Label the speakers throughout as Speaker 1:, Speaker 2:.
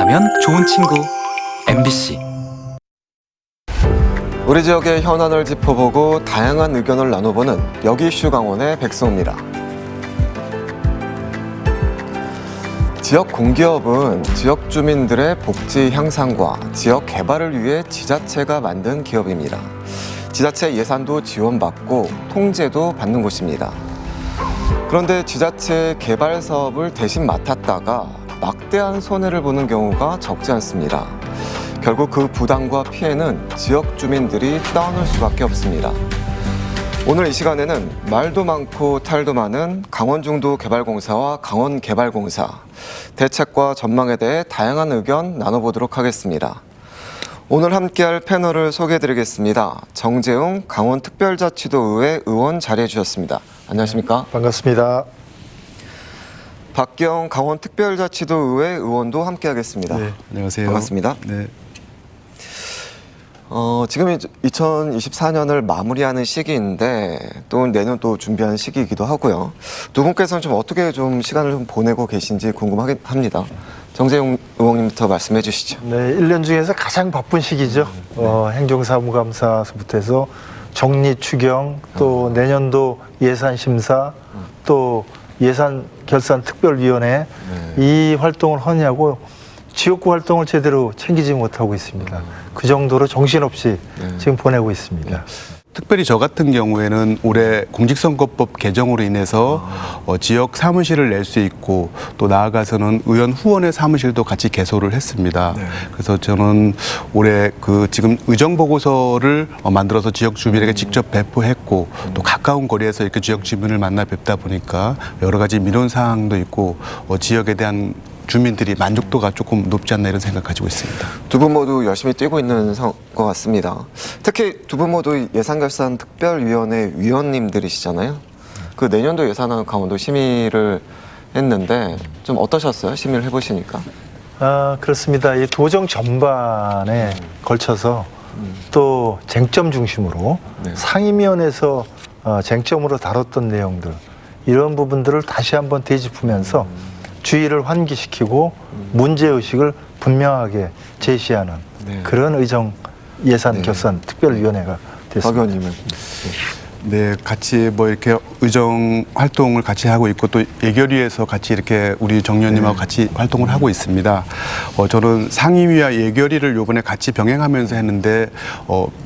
Speaker 1: 함께라면 좋은 친구 MBC.
Speaker 2: 우리 지역의 현안을 짚어보고 다양한 의견을 나눠보는 여기 이슈 강원의 백승호입니다. 지역 공기업은 지역 주민들의 복지 향상과 지역 개발을 위해 지자체가 만든 기업입니다. 지자체 예산도 지원받고 통제도 받는 곳입니다. 그런데 지자체 개발 사업을 대신 맡았다가 막대한 손해를 보는 경우가 적지 않습니다. 결국 그 부담과 피해는 지역 주민들이 떠안을 수밖에 없습니다. 오늘 이 시간에는 말도 많고 탈도 많은 강원중도개발공사와 강원개발공사, 대책과 전망에 대해 다양한 의견 나눠보도록 하겠습니다. 오늘 함께할 패널을 소개해드리겠습니다. 정재웅 강원특별자치도의회 의원 자리해 주셨습니다. 안녕하십니까?
Speaker 3: 반갑습니다.
Speaker 2: 박경 강원특별자치도의회 의원도 함께하겠습니다.
Speaker 3: 네, 안녕하세요.
Speaker 2: 반갑습니다.
Speaker 3: 네.
Speaker 2: 지금 2024년을 마무리하는 시기인데 또 내년 또 준비하는 시기이기도 하고요. 두 분께서는 좀 어떻게 좀 시간을 좀 보내고 계신지 궁금합니다. 정재용 의원님부터 말씀해 주시죠.
Speaker 3: 네, 1년 중에서 가장 바쁜 시기죠. 행정사무감사부터 해서 정리 추경, 또 내년도 예산 심사, 또 예산 결산 특별위원회 이 활동을 하냐고 지역구 활동을 제대로 챙기지 못하고 있습니다. 그 정도로 정신없이 지금 보내고 있습니다.
Speaker 4: 특별히 저 같은 경우에는 올해 공직선거법 개정으로 인해서 지역 사무실을 낼 수 있고 또 나아가서는 의원 후원의 사무실도 같이 개소를 했습니다. 그래서 저는 올해 그 지금 의정보고서를 만들어서 지역 주민에게 직접 배포했고 또 가까운 거리에서 이렇게 지역 주민을 만나 뵙다 보니까 여러 가지 민원 사항도 있고 지역에 대한 주민들이 만족도가 조금 높지 않나 이런 생각 가지고 있습니다.
Speaker 2: 두 분 모두 열심히 뛰고 있는 것 같습니다. 특히 두 분 모두 예산결산 특별위원회 위원님들이시잖아요. 그 내년도 예산안 강원도 심의를 했는데 좀 어떠셨어요? 심의를 해보시니까?
Speaker 3: 그렇습니다. 이 도정 전반에 걸쳐서 또 쟁점 중심으로 상임위원회에서 쟁점으로 다뤘던 내용들 이런 부분들을 다시 한번 되짚으면서 주의를 환기시키고 문제의식을 분명하게 제시하는 그런 의정 예산 결산 특별위원회가 됐습니다.
Speaker 2: 박 의원님은?
Speaker 4: 네, 같이 뭐 이렇게 의정 활동을 같이 하고 있고 또 예결위에서 같이 이렇게 우리 정 의원님하고 같이 활동을 하고 있습니다. 저는 상임위와 예결위를 요번에 같이 병행하면서 했는데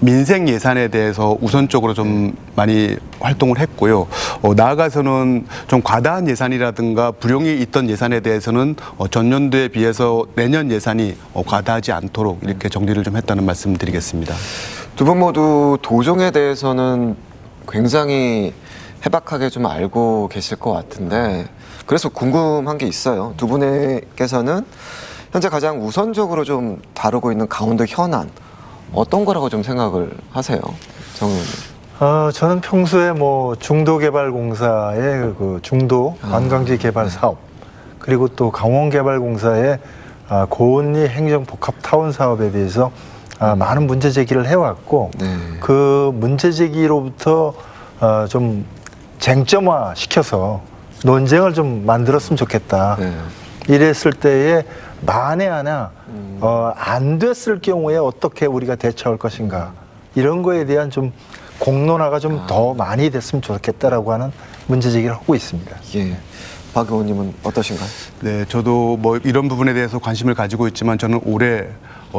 Speaker 4: 민생 예산에 대해서 우선적으로 좀 많이 활동을 했고요. 나아가서는 좀 과다한 예산이라든가 불용이 있던 예산에 대해서는 전년도에 비해서 내년 예산이 과다하지 않도록 이렇게 정리를 좀 했다는 말씀 드리겠습니다.
Speaker 2: 두 분 모두 도정에 대해서는 굉장히 해박하게 좀 알고 계실 것 같은데 그래서 궁금한 게 있어요. 두 분께서는 현재 가장 우선적으로 좀 다루고 있는 강원도 현안 어떤 거라고 좀 생각을 하세요? 정 의원님.
Speaker 3: 저는 평소에 뭐 중도개발공사의 그 중도 관광지 개발 사업 그리고 또 강원개발공사의 고온리 행정복합타운 사업에 대해서 많은 문제 제기를 해왔고 그 문제 제기로부터 좀 쟁점화 시켜서 논쟁을 좀 만들었으면 좋겠다. 이랬을 때에 만에 하나 안 됐을 경우에 어떻게 우리가 대처할 것인가 이런 거에 대한 좀 공론화가 좀 더 많이 됐으면 좋겠다라고 하는 문제 제기를 하고 있습니다.
Speaker 2: 예. 박 의원님은 어떠신가요?
Speaker 4: 네, 저도 뭐 이런 부분에 대해서 관심을 가지고 있지만 저는 올해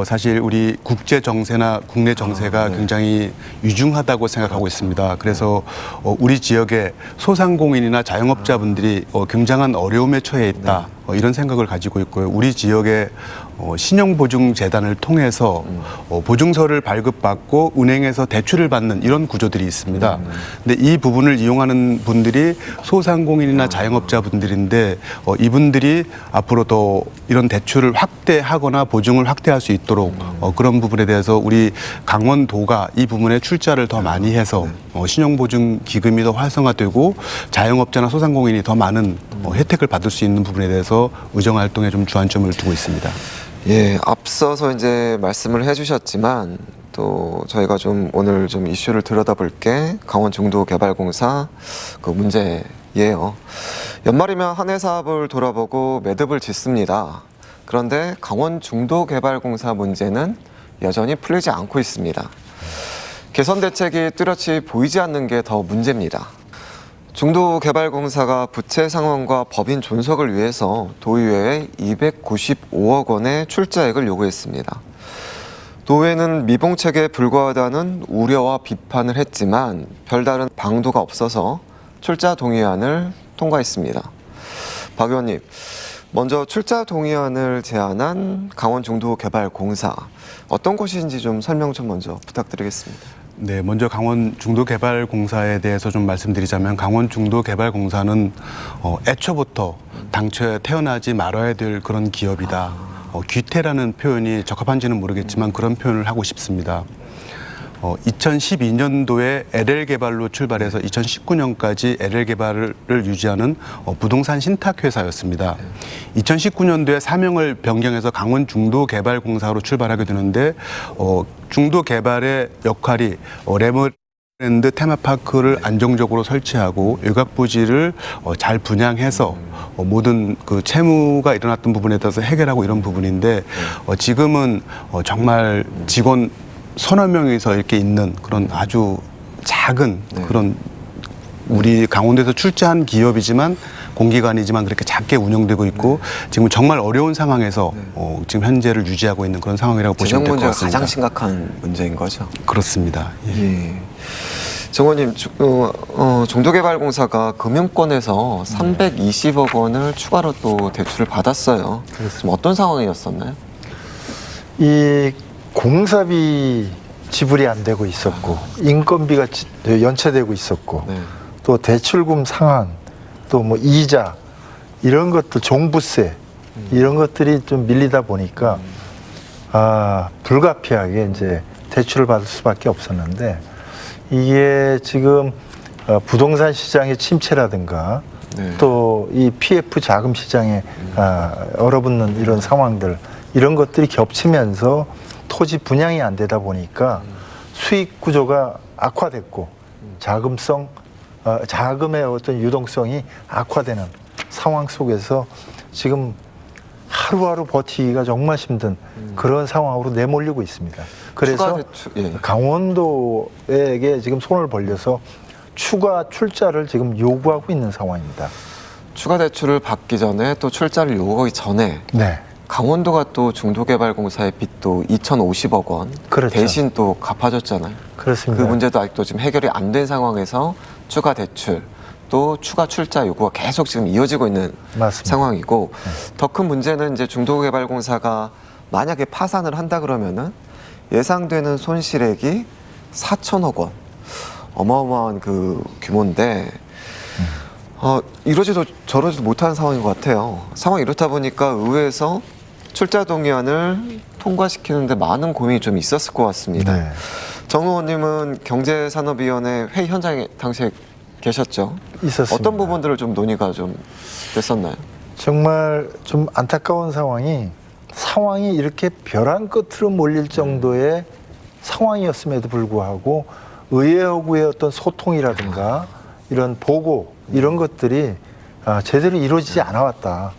Speaker 4: 사실 우리 국제 정세나 국내 정세가 굉장히 유중하다고 생각하고 있습니다. 그래서 우리 지역의 소상공인이나 자영업자분들이 굉장한 어려움에 처해 있다. 이런 생각을 가지고 있고요. 우리 지역의 신용보증재단을 통해서 보증서를 발급받고 은행에서 대출을 받는 이런 구조들이 있습니다. 근데 이 부분을 이용하는 분들이 소상공인이나 자영업자분들인데 이분들이 앞으로 더 이런 대출을 확대하거나 보증을 확대할 수 있도록 그런 부분에 대해서 우리 강원도가 이 부분에 출자를 더 많이 해서 신용보증기금이 더 활성화되고 자영업자나 소상공인이 더 많은 혜택을 받을 수 있는 부분에 대해서 의정활동에 좀 주안점을 두고 있습니다.
Speaker 2: 예, 앞서서 이제 말씀을 해주셨지만 또 저희가 좀 오늘 좀 이슈를 들여다볼 게 강원중도개발공사 그 문제예요. 연말이면 한 해 사업을 돌아보고 매듭을 짓습니다. 그런데 강원 중도개발공사 문제는 여전히 풀리지 않고 있습니다. 개선 대책이 뚜렷이 보이지 않는 게 더 문제입니다. 중도개발공사가 부채 상환과 법인 존속을 위해서 도의회에 295억 원의 출자액을 요구했습니다. 도의회는 미봉책에 불과하다는 우려와 비판을 했지만 별다른 방도가 없어서 출자 동의안을 통과했습니다. 박 의원님, 먼저 출자 동의안을 제안한 강원중도개발공사 어떤 곳인지 좀 설명 좀 먼저 부탁드리겠습니다.
Speaker 4: 네, 먼저 강원 중도개발공사에 대해서 좀 말씀드리자면 강원 중도개발공사는 애초부터 당초에 태어나지 말아야 될 그런 기업이다. 귀태라는 표현이 적합한지는 모르겠지만 그런 표현을 하고 싶습니다. 2012년도에 LL개발로 출발해서 2019년까지 LL개발을 유지하는 부동산 신탁회사였습니다. 2019년도에 사명을 변경해서 강원 중도개발공사로 출발하게 되는데 중도개발의 역할이 레머랜드 테마파크를 안정적으로 설치하고 외곽부지를 잘 분양해서 모든 그 채무가 일어났던 부분에 대해서 해결하고 이런 부분인데 지금은 정말 직원 서너 명이서 이렇게 있는 그런 아주 작은 그런 우리 강원도에서 출자한 기업이지만 공기관이지만 그렇게 작게 운영되고 있고 지금 정말 어려운 상황에서 지금 현재를 유지하고 있는 그런 상황이라고 보시면 될 것
Speaker 2: 문제가
Speaker 4: 같습니다.
Speaker 2: 가장 심각한 문제인 거죠.
Speaker 4: 그렇습니다. 예.
Speaker 2: 정원님, 중도개발공사가 금융권에서 320억 원을 추가로 또 대출을 받았어요. 지금 어떤 상황이었었나요?
Speaker 3: 이 공사비 지불이 안 되고 있었고 인건비가 연체되고 있었고
Speaker 2: 네.
Speaker 3: 또 대출금 상환 또 뭐 이자 이런 것들 종부세 이런 것들이 좀 밀리다 보니까 불가피하게 이제 대출을 받을 수밖에 없었는데 이게 지금 부동산 시장의 침체라든가
Speaker 2: 네.
Speaker 3: 또 이 PF 자금 시장에 얼어붙는 이런 상황들 이런 것들이 겹치면서 토지 분양이 안 되다 보니까 수익 구조가 악화됐고 자금의 어떤 유동성이 악화되는 상황 속에서 지금 하루하루 버티기가 정말 힘든 그런 상황으로 내몰리고 있습니다. 그래서 강원도에게 지금 손을 벌려서 추가 출자를 지금 요구하고 있는 상황입니다.
Speaker 2: 추가 대출을 받기 전에 또 출자를 요구하기 전에
Speaker 3: 네.
Speaker 2: 강원도가 또 중도개발공사의 빚도 2,050억 원
Speaker 3: 그렇죠.
Speaker 2: 대신 또 갚아줬잖아요.
Speaker 3: 그렇습니다.
Speaker 2: 그 문제도 아직도 지금 해결이 안 된 상황에서 추가 대출 또 추가 출자 요구가 계속 지금 이어지고 있는
Speaker 3: 맞습니다.
Speaker 2: 상황이고 더 큰 문제는 이제 중도개발공사가 만약에 파산을 한다 그러면은 예상되는 손실액이 4천억 원 어마어마한 그 규모인데 이러지도 저러지도 못하는 상황인 것 같아요. 상황이 이렇다 보니까 의회에서 출자 동의안을 통과시키는데 많은 고민이 좀 있었을 것 같습니다.
Speaker 3: 네.
Speaker 2: 정 의원님은 경제산업위원회 회의 현장에 당시에 계셨죠?
Speaker 3: 있었습니다.
Speaker 2: 어떤 부분들을 좀 논의가 좀 됐었나요?
Speaker 3: 정말 좀 안타까운 상황이 이렇게 벼랑 끝으로 몰릴 정도의 상황이었음에도 불구하고 의회하고의 어떤 소통이라든가 이런 보고 이런 것들이 제대로 이루어지지 않아왔다.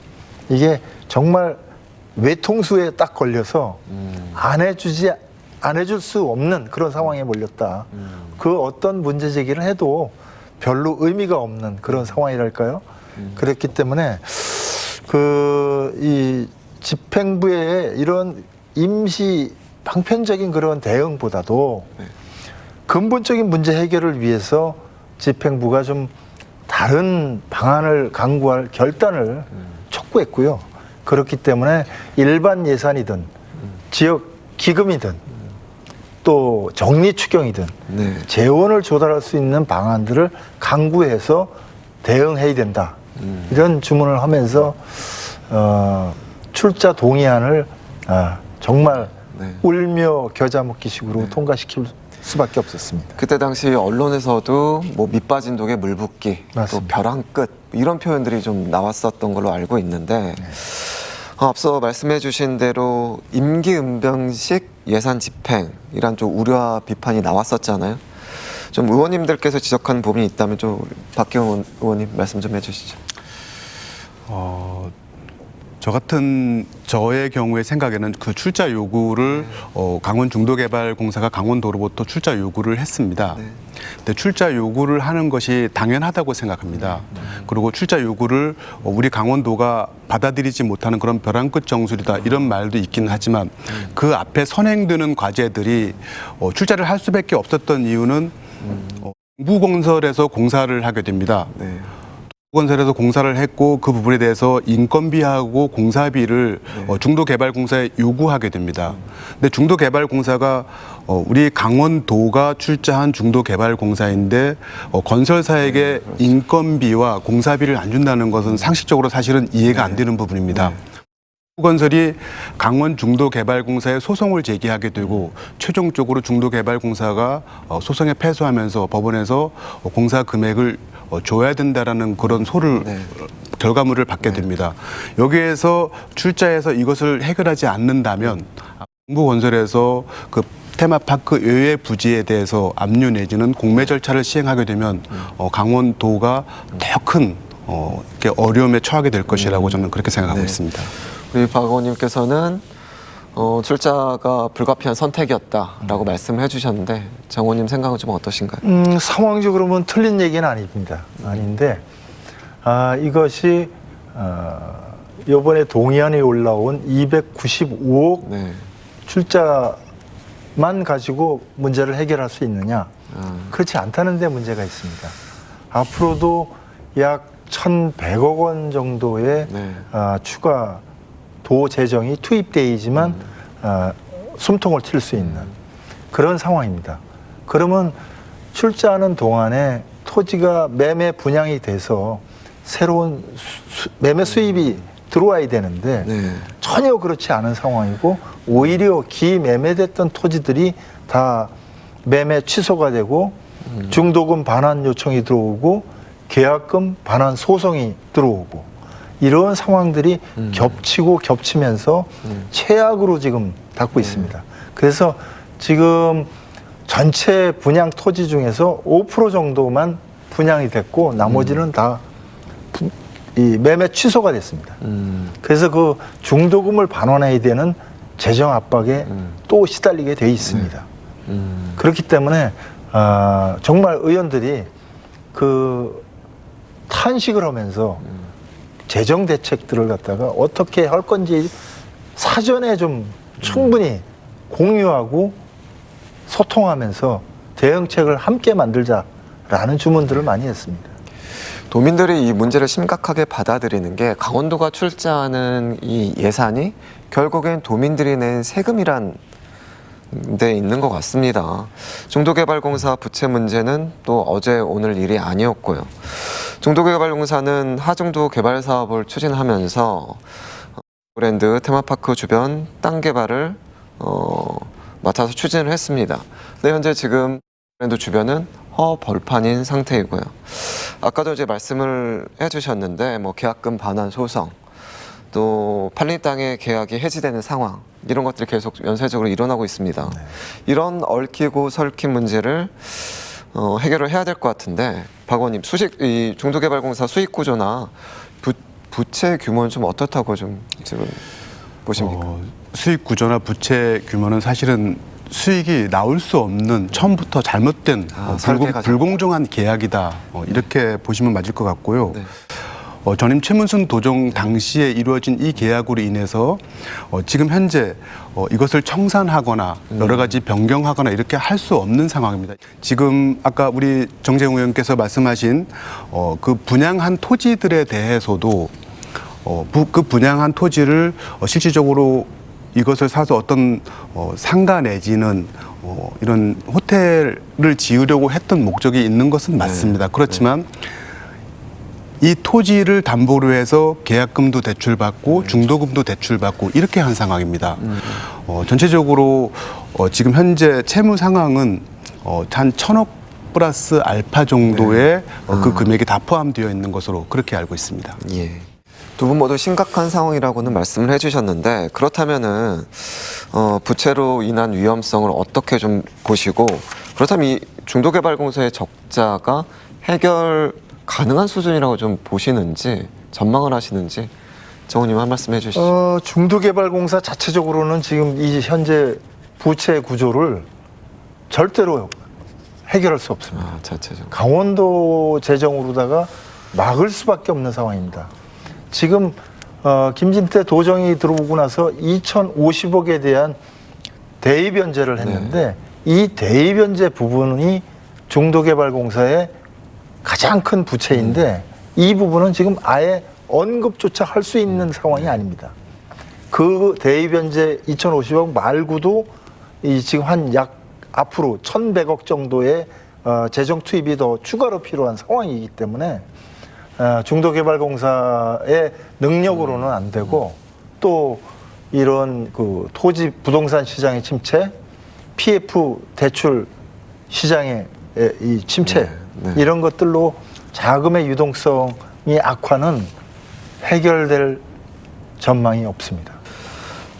Speaker 3: 이게 정말 외통수에 딱 걸려서 안 해줄 수 없는 그런 상황에 몰렸다. 그 어떤 문제 제기를 해도 별로 의미가 없는 그런 상황이랄까요? 그랬기 때문에 이 집행부의 이런 임시 방편적인 그런 대응보다도 근본적인 문제 해결을 위해서 집행부가 좀 다른 방안을 강구할 결단을 촉구했고요. 그렇기 때문에 일반 예산이든 지역 기금이든 또 정리 추경이든
Speaker 2: 네.
Speaker 3: 재원을 조달할 수 있는 방안들을 강구해서 대응해야 된다. 이런 주문을 하면서 출자 동의안을 정말
Speaker 2: 네.
Speaker 3: 울며 겨자 먹기식으로 통과시킬 수밖에 없었습니다.
Speaker 2: 그때 당시 언론에서도 뭐 밑빠진 독에 물 붓기, 또
Speaker 3: 맞습니다.
Speaker 2: 벼랑 끝 이런 표현들이 좀 나왔었던 걸로 알고 있는데 앞서 말씀해주신 대로 임기응변식 예산 집행이란 좀 우려와 비판이 나왔었잖아요. 좀 의원님들께서 지적한 부분이 있다면 좀 박기영 의원님 말씀 좀 해주시죠.
Speaker 4: 저의 경우의 생각에는 그 출자 요구를 강원 중도개발공사가 강원도로부터 출자 요구를 했습니다. 근데 출자 요구를 하는 것이 당연하다고 생각합니다. 그리고 출자 요구를 우리 강원도가 받아들이지 못하는 그런 벼랑 끝 정술이다 이런 말도 있긴 하지만 그 앞에 선행되는 과제들이 출자를 할 수밖에 없었던 이유는 정부건설에서 공사를 하게 됩니다. 건설에서 공사를 했고 그 부분에 대해서 인건비하고 공사비를 중도개발공사에 요구하게 됩니다. 근데 중도개발공사가 우리 강원도가 출자한 중도개발공사인데 건설사에게 인건비와 공사비를 안 준다는 것은 상식적으로 사실은 이해가 안 되는 부분입니다. 건설이 강원 중도개발공사에 소송을 제기하게 되고 최종적으로 중도개발공사가 소송에 패소하면서 법원에서 공사 금액을 줘야 된다라는 그런 결과물을 받게 됩니다. 여기에서 출자해서 이것을 해결하지 않는다면 정부건설에서 그 테마파크 외의 부지에 대해서 압류 내지는 공매 절차를 시행하게 되면 강원도가 더 큰 어려움에 처하게 될 것이라고 저는 그렇게 생각하고 있습니다.
Speaker 2: 우리 박 의원님께서는 출자가 불가피한 선택이었다라고 말씀을 해주셨는데 장 의원님 생각은 좀 어떠신가요?
Speaker 3: 상황적으로 보면 틀린 얘기는 아닙니다. 아닌데 이것이 이번에 동의안에 올라온 295억 출자만 가지고 문제를 해결할 수 있느냐? 그렇지 않다는 데 문제가 있습니다. 앞으로도 약 1,100억 원 정도의 추가 도 재정이 투입되지만 숨통을 튈 수 있는 그런 상황입니다. 그러면 출자하는 동안에 토지가 매매 분양이 돼서 새로운 매매 수입이 들어와야 되는데 전혀 그렇지 않은 상황이고 오히려 기매매됐던 토지들이 다 매매 취소가 되고 중도금 반환 요청이 들어오고 계약금 반환 소송이 들어오고 이런 상황들이 겹치고 겹치면서 최악으로 지금 닿고 있습니다. 그래서 지금 전체 분양 토지 중에서 5% 정도만 분양이 됐고 나머지는 다 이 매매 취소가 됐습니다. 그래서 그 중도금을 반환해야 되는 재정 압박에 또 시달리게 돼 있습니다. 그렇기 때문에 정말 의원들이 그 탄식을 하면서 재정 대책들을 갖다가 어떻게 할 건지 사전에 좀 충분히 공유하고 소통하면서 대응책을 함께 만들자라는 주문들을 많이 했습니다.
Speaker 2: 도민들이 이 문제를 심각하게 받아들이는 게 강원도가 출자하는 이 예산이 결국엔 도민들이 낸 세금이란 데 있는 것 같습니다. 중도개발공사 부채 문제는 또 어제 오늘 일이 아니었고요. 중도개발공사는 하중도 개발 사업을 추진하면서 브랜드 테마파크 주변 땅 개발을 맡아서 추진을 했습니다. 근데 현재 지금 브랜드 주변은 허벌판인 상태이고요. 아까도 이제 말씀을 해주셨는데 뭐 계약금 반환 소송, 또 팔린 땅의 계약이 해지되는 상황 이런 것들이 계속 연쇄적으로 일어나고 있습니다. 이런 얽히고 설킨 문제를 해결을 해야 될 것 같은데 박 의원님 이 중도개발공사 수익 구조나 부채 규모는 좀 어떻다고 좀 지금 보십니까?
Speaker 4: 수익 구조나 부채 규모는 사실은 수익이 나올 수 없는 처음부터 잘못된 불공정한 계약이다 이렇게 보시면 맞을 것 같고요. 전임 최문순 도정 당시에 이루어진 이 계약으로 인해서 지금 현재 이것을 청산하거나 여러 가지 변경하거나 이렇게 할 수 없는 상황입니다. 지금 아까 우리 정재웅 의원께서 말씀하신 그 분양한 토지들에 대해서도 그 분양한 토지를 실질적으로 이것을 사서 어떤 상가 내지는 이런 호텔을 지으려고 했던 목적이 있는 것은 맞습니다. 그렇지만 이 토지를 담보로 해서 계약금도 대출받고 중도금도 대출받고 이렇게 한 상황입니다. 전체적으로 지금 현재 채무 상황은 한 1,000억 플러스 알파 정도의 그 금액이 다 포함되어 있는 것으로 그렇게 알고 있습니다.
Speaker 2: 예. 두 분 모두 심각한 상황이라고는 말씀을 해주셨는데 그렇다면은 부채로 인한 위험성을 어떻게 좀 보시고 그렇다면 이 중도개발공사의 적자가 해결 가능한 수준이라고 좀 보시는지 전망을 하시는지 정우님 한 말씀 해주시죠.
Speaker 3: 중도개발공사 자체적으로는 지금 이 현재 부채 구조를 절대로 해결할 수 없습니다.
Speaker 2: 자체적으로.
Speaker 3: 강원도 재정으로다가 막을 수밖에 없는 상황입니다. 지금 김진태 도정이 들어오고 나서 2,050억에 대한 대입연재를 했는데 이 대입연재 부분이 중도개발공사의 가장 큰 부채인데 이 부분은 지금 아예 언급조차 할 수 있는 상황이 아닙니다. 그 대입연재 2,050억 말고도 이 지금 한 약 앞으로 1,100억 정도의 재정 투입이 더 추가로 필요한 상황이기 때문에 중도개발공사의 능력으로는 안 되고 또 이런 그 토지 부동산 시장의 침체, PF 대출 시장의 이 침체 이런 것들로 자금의 유동성이 악화는 해결될 전망이 없습니다.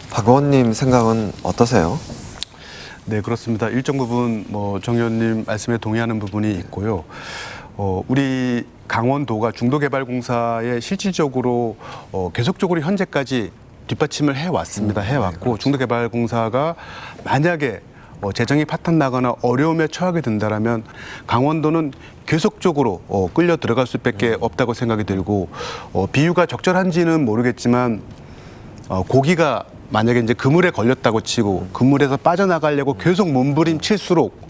Speaker 2: 박 의원님 생각은 어떠세요?
Speaker 4: 네, 그렇습니다. 일정 부분 정 의원님 말씀에 동의하는 부분이 있고요. 우리 강원도가 중도개발공사에 실질적으로 계속적으로 현재까지 뒷받침을 해왔습니다. 해왔고 중도개발공사가 만약에 재정이 파탄 나거나 어려움에 처하게 된다라면 강원도는 계속적으로 끌려 들어갈 수밖에 없다고 생각이 들고 비유가 적절한지는 모르겠지만 고기가 만약에 이제 그물에 걸렸다고 치고 그물에서 빠져나가려고 계속 몸부림칠수록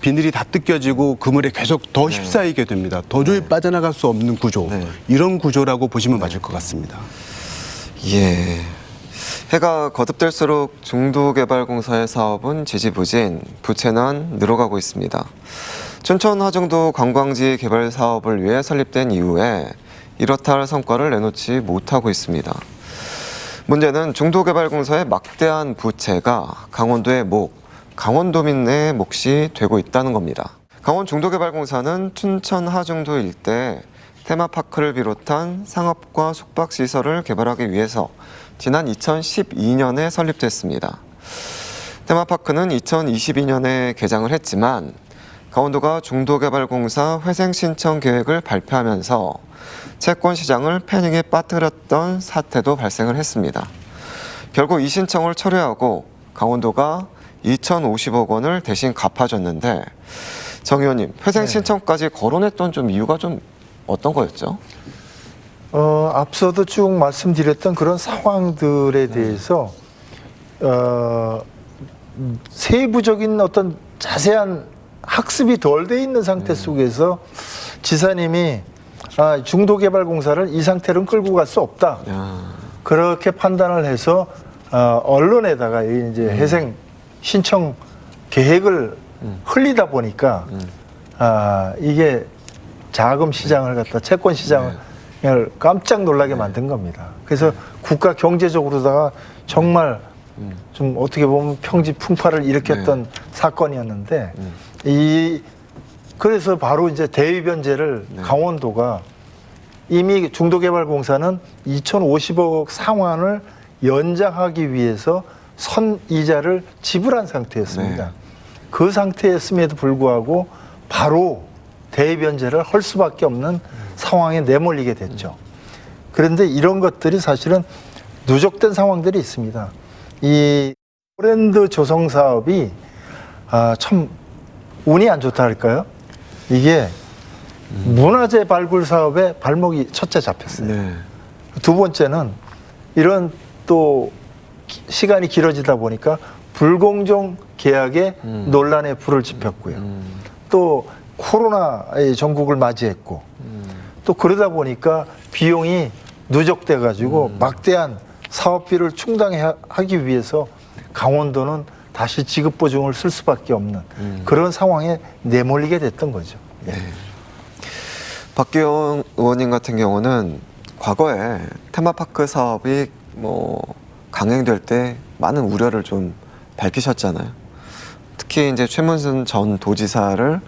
Speaker 4: 비늘이 다 뜯겨지고 그물에 계속 더 휩싸이게 됩니다. 도저히 빠져나갈 수 없는 구조, 이런 구조라고 보시면 맞을 것 같습니다.
Speaker 2: 예. 해가 거듭될수록 중도개발공사의 사업은 지지부진, 부채는 늘어가고 있습니다. 춘천 하정도 관광지 개발 사업을 위해 설립된 이후에 이렇다 할 성과를 내놓지 못하고 있습니다. 문제는 중도개발공사의 막대한 부채가 강원도의 목, 강원도민의 몫이 되고 있다는 겁니다. 강원 중도개발공사는 춘천 하정도 일대 테마파크를 비롯한 상업과 숙박시설을 개발하기 위해서 지난 2012년에 설립됐습니다. 테마파크는 2022년에 개장을 했지만 강원도가 중도개발공사 회생 신청 계획을 발표하면서 채권 시장을 패닉에 빠뜨렸던 사태도 발생을 했습니다. 결국 이 신청을 철회하고 강원도가 2,050억 원을 대신 갚아줬는데 정 의원님, 회생 신청까지 거론했던 좀 이유가 좀 어떤 거였죠?
Speaker 3: 앞서도 쭉 말씀드렸던 그런 상황들에 대해서 세부적인 어떤 자세한 학습이 덜 돼 있는 상태 속에서 지사님이 중도개발공사를 이 상태로는 끌고 갈 수 없다. 그렇게 판단을 해서 언론에다가 이제 회생 신청 계획을 흘리다 보니까 이게 자금 시장을 갖다 채권 시장을 깜짝 놀라게 만든 겁니다. 그래서 국가 경제적으로다가 정말 좀 어떻게 보면 평지풍파를 일으켰던 사건이었는데 그래서 바로 이제 대위변제를 강원도가 이미 중도개발공사는 2,050억 상환을 연장하기 위해서 선이자를 지불한 상태였습니다. 그 상태였음에도 불구하고 바로 대위변제를 할 수밖에 없는 상황에 내몰리게 됐죠. 그런데 이런 것들이 사실은 누적된 상황들이 있습니다. 이 브랜드 조성 사업이 참 운이 안 좋다 할까요? 이게 문화재 발굴 사업에 발목이 첫째 잡혔어요. 두 번째는 이런 또 시간이 길어지다 보니까 불공정 계약에 논란에 불을 지폈고요. 또 코로나의 전국을 맞이했고 또 그러다 보니까 비용이 누적돼 가지고 막대한 사업비를 충당하기 위해서 강원도는 다시 지급보증을 쓸 수밖에 없는 그런 상황에 내몰리게 됐던 거죠.
Speaker 2: 박기영 의원님 같은 경우는 과거에 테마파크 사업이 강행될 때 많은 우려를 좀 밝히셨잖아요. 특히 이제 최문순 전 도지사를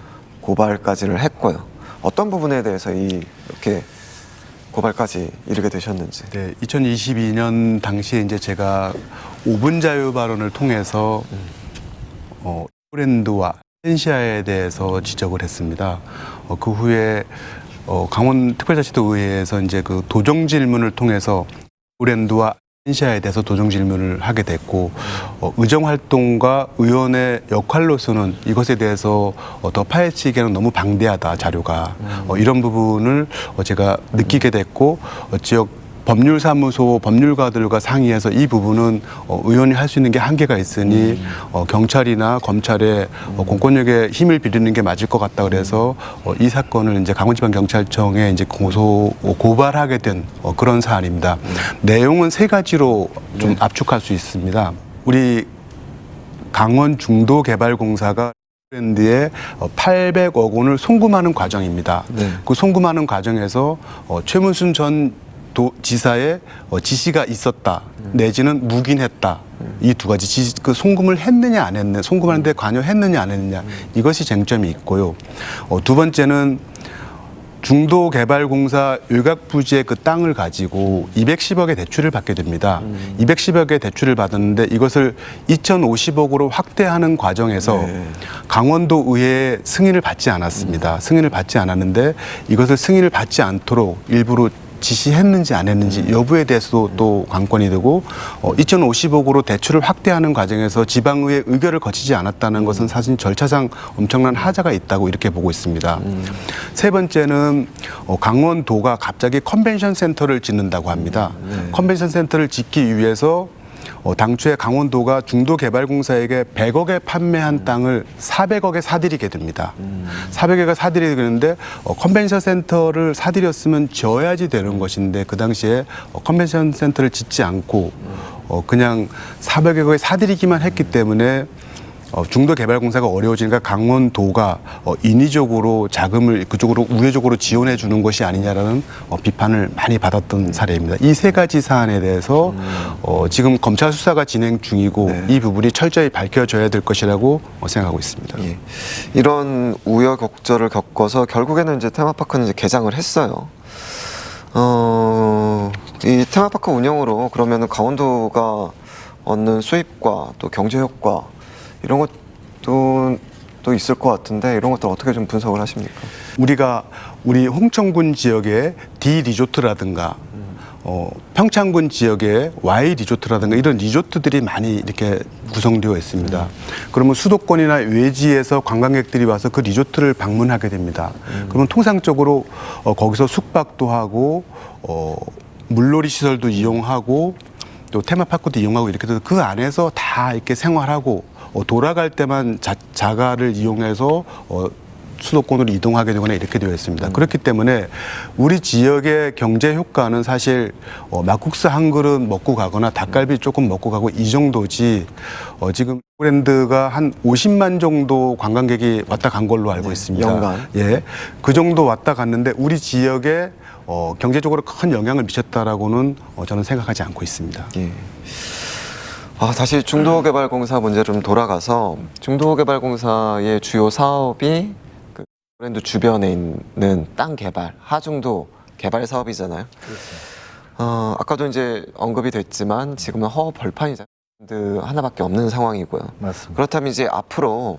Speaker 2: 고발까지를 했고요. 어떤 부분에 대해서 이렇게 고발까지 이르게 되셨는지.
Speaker 4: 네, 2022년 당시에 이제 제가 5분 자유 발언을 통해서 브랜드와 센시아에 대해서 지적을 했습니다. 그 후에 강원특별자치도의회에서 이제 그 도정 질문을 통해서 브랜드와 시아에 대해서 도정 질문을 하게 됐고 의정 활동과 의원의 역할로서는 이것에 대해서 더 파헤치기에는 너무 방대하다 자료가 이런 부분을 제가 느끼게 됐고 지역 법률사무소 법률가들과 상의해서 이 부분은 의원이 할 수 있는 게 한계가 있으니 경찰이나 검찰의 공권력에 힘을 빌리는 게 맞을 것 같다 그래서 이 사건을 이제 강원지방경찰청에 이제 고발하게 된 그런 사안입니다. 내용은 세 가지로 좀 압축할 수 있습니다. 우리 강원 중도개발공사가 브랜드에 800억 원을 송금하는 과정입니다.
Speaker 2: 네.
Speaker 4: 그 송금하는 과정에서 최문순 전 지사의 지시가 있었다 내지는 묵인했다 이 두 가지 그 송금을 했느냐 안 했느냐 송금하는데 관여했느냐 안 했느냐 이것이 쟁점이 있고요. 두 번째는 중도개발공사 일각부지의 그 땅을 가지고 210억의 대출을 받게 됩니다. 210억의 대출을 받았는데 이것을 2,050억으로 확대하는 과정에서 강원도 의회의 승인을 받지 않았습니다. 승인을 받지 않았는데 이것을 승인을 받지 않도록 일부러 지시했는지 안 했는지 여부에 대해서도 또 관건이 되고 2,050억으로 대출을 확대하는 과정에서 지방의회 의결을 거치지 않았다는 것은 사실 절차상 엄청난 하자가 있다고 이렇게 보고 있습니다. 세 번째는 강원도가 갑자기 컨벤션 센터를 짓는다고 합니다. 컨벤션 센터를 짓기 위해서 당초에 강원도가 중도개발공사에게 100억에 판매한 땅을 400억에 사들이게 됩니다. 400억에 사들이게 되는데 컨벤션 센터를 사들였으면 지어야지 되는 것인데 그 당시에 컨벤션 센터를 짓지 않고 그냥 400억에 사들이기만 했기 때문에 중도개발공사가 어려워지니까 강원도가 인위적으로 자금을 그쪽으로 우회적으로 지원해 주는 것이 아니냐라는 비판을 많이 받았던 사례입니다. 이 세 가지 사안에 대해서 지금 검찰 수사가 진행 중이고 이 부분이 철저히 밝혀져야 될 것이라고 생각하고 있습니다.
Speaker 2: 예. 이런 우여곡절을 겪어서 결국에는 이제 테마파크는 이제 개장을 했어요. 이 테마파크 운영으로 그러면은 강원도가 얻는 수입과 또 경제 효과 이런 것도 또 있을 것 같은데 이런 것들 어떻게 좀 분석을 하십니까?
Speaker 4: 우리 홍천군 지역의 D 리조트라든가 평창군 지역의 Y 리조트라든가 이런 리조트들이 많이 이렇게 구성되어 있습니다. 그러면 수도권이나 외지에서 관광객들이 와서 그 리조트를 방문하게 됩니다. 그러면 통상적으로 거기서 숙박도 하고 물놀이 시설도 이용하고 또 테마파크도 이용하고 이렇게 돼서 그 안에서 다 이렇게 생활하고 돌아갈 때만 자가를 이용해서 수도권으로 이동하게 되거나 이렇게 되어 있습니다. 그렇기 때문에 우리 지역의 경제 효과는 사실 막국수 한 그릇 먹고 가거나 닭갈비 조금 먹고 가고 이 정도지 지금 브랜드가 한 50만 정도 관광객이 왔다 간 걸로 알고 있습니다.
Speaker 2: 연간.
Speaker 4: 예, 그 정도 왔다 갔는데 우리 지역에 경제적으로 큰 영향을 미쳤다라고는 저는 생각하지 않고 있습니다.
Speaker 2: 예. 다시 중도개발공사 문제로 좀 돌아가서 중도개발공사의 주요 사업이 그 브랜드 주변에 있는 땅 개발, 하중도 개발 사업이잖아요. 아까도 이제 언급이 됐지만 지금은 허 벌판이잖아요. 브랜드 하나밖에 없는 상황이고요.
Speaker 3: 맞습니다.
Speaker 2: 그렇다면 이제 앞으로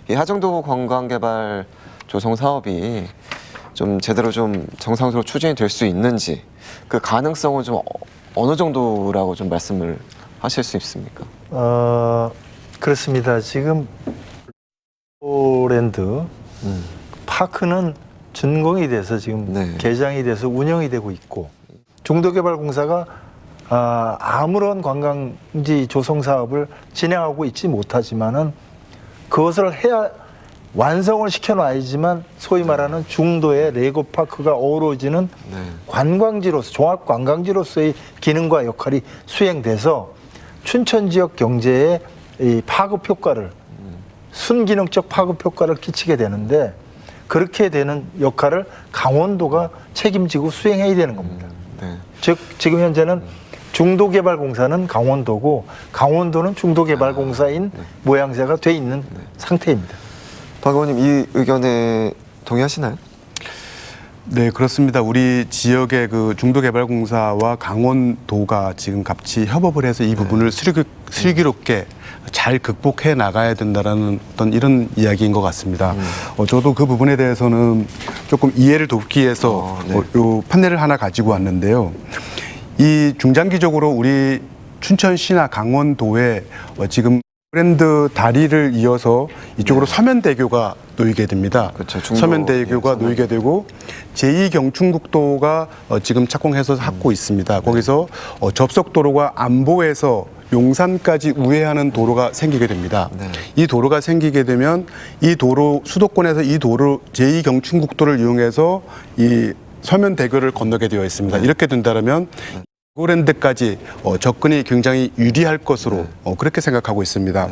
Speaker 2: 이 하중도 관광개발 조성 사업이 좀 제대로 좀 정상적으로 추진이 될 수 있는지 그 가능성은 좀 어느 정도라고 좀 말씀을 하실 수 있습니까?
Speaker 3: 그렇습니다. 지금 브랜드 파크는 준공이 돼서 지금 개장이 돼서 운영이 되고 있고 중도개발공사가 아무런 관광지 조성 사업을 진행하고 있지 못하지만은 그것을 해야 완성을 시켜놔야지만 소위 말하는 중도의 레고파크가 어우러지는 관광지로서 종합관광지로서의 기능과 역할이 수행돼서 춘천 지역 경제에 이 파급 효과를 순기능적 파급 효과를 끼치게 되는데 그렇게 되는 역할을 강원도가 책임지고 수행해야 되는 겁니다. 즉 지금 현재는 중도개발공사는 강원도고 강원도는 중도개발공사인 모양새가 돼 있는 상태입니다.
Speaker 2: 박 의원님 이 의견에 동의하시나요?
Speaker 4: 네, 그렇습니다. 우리 지역의 그 중도개발공사와 강원도가 지금 같이 협업을 해서 이 부분을 슬기롭게 잘 극복해 나가야 된다라는 어떤 이런 이야기인 것 같습니다. 저도 그 부분에 대해서는 조금 이해를 돕기 위해서 요 판례를 하나 가지고 왔는데요. 이 중장기적으로 우리 춘천시나 강원도에 지금 브랜드 다리를 이어서 이쪽으로 서면대교가 놓이게 됩니다.
Speaker 2: 그렇죠. 중도,
Speaker 4: 서면대교가
Speaker 2: 예,
Speaker 4: 놓이게 되고 제2경춘국도가 지금 착공해서 하고 있습니다. 거기서 접속도로가 안보에서 용산까지 우회하는 도로가 생기게 됩니다.
Speaker 2: 네.
Speaker 4: 이 도로가 생기게 되면 이 도로 수도권에서 이 도로 제2경춘국도를 이용해서 이 서면대교를 건너게 되어 있습니다. 이렇게 된다면 고랜드까지 접근이 굉장히 유리할 것으로 그렇게 생각하고 있습니다.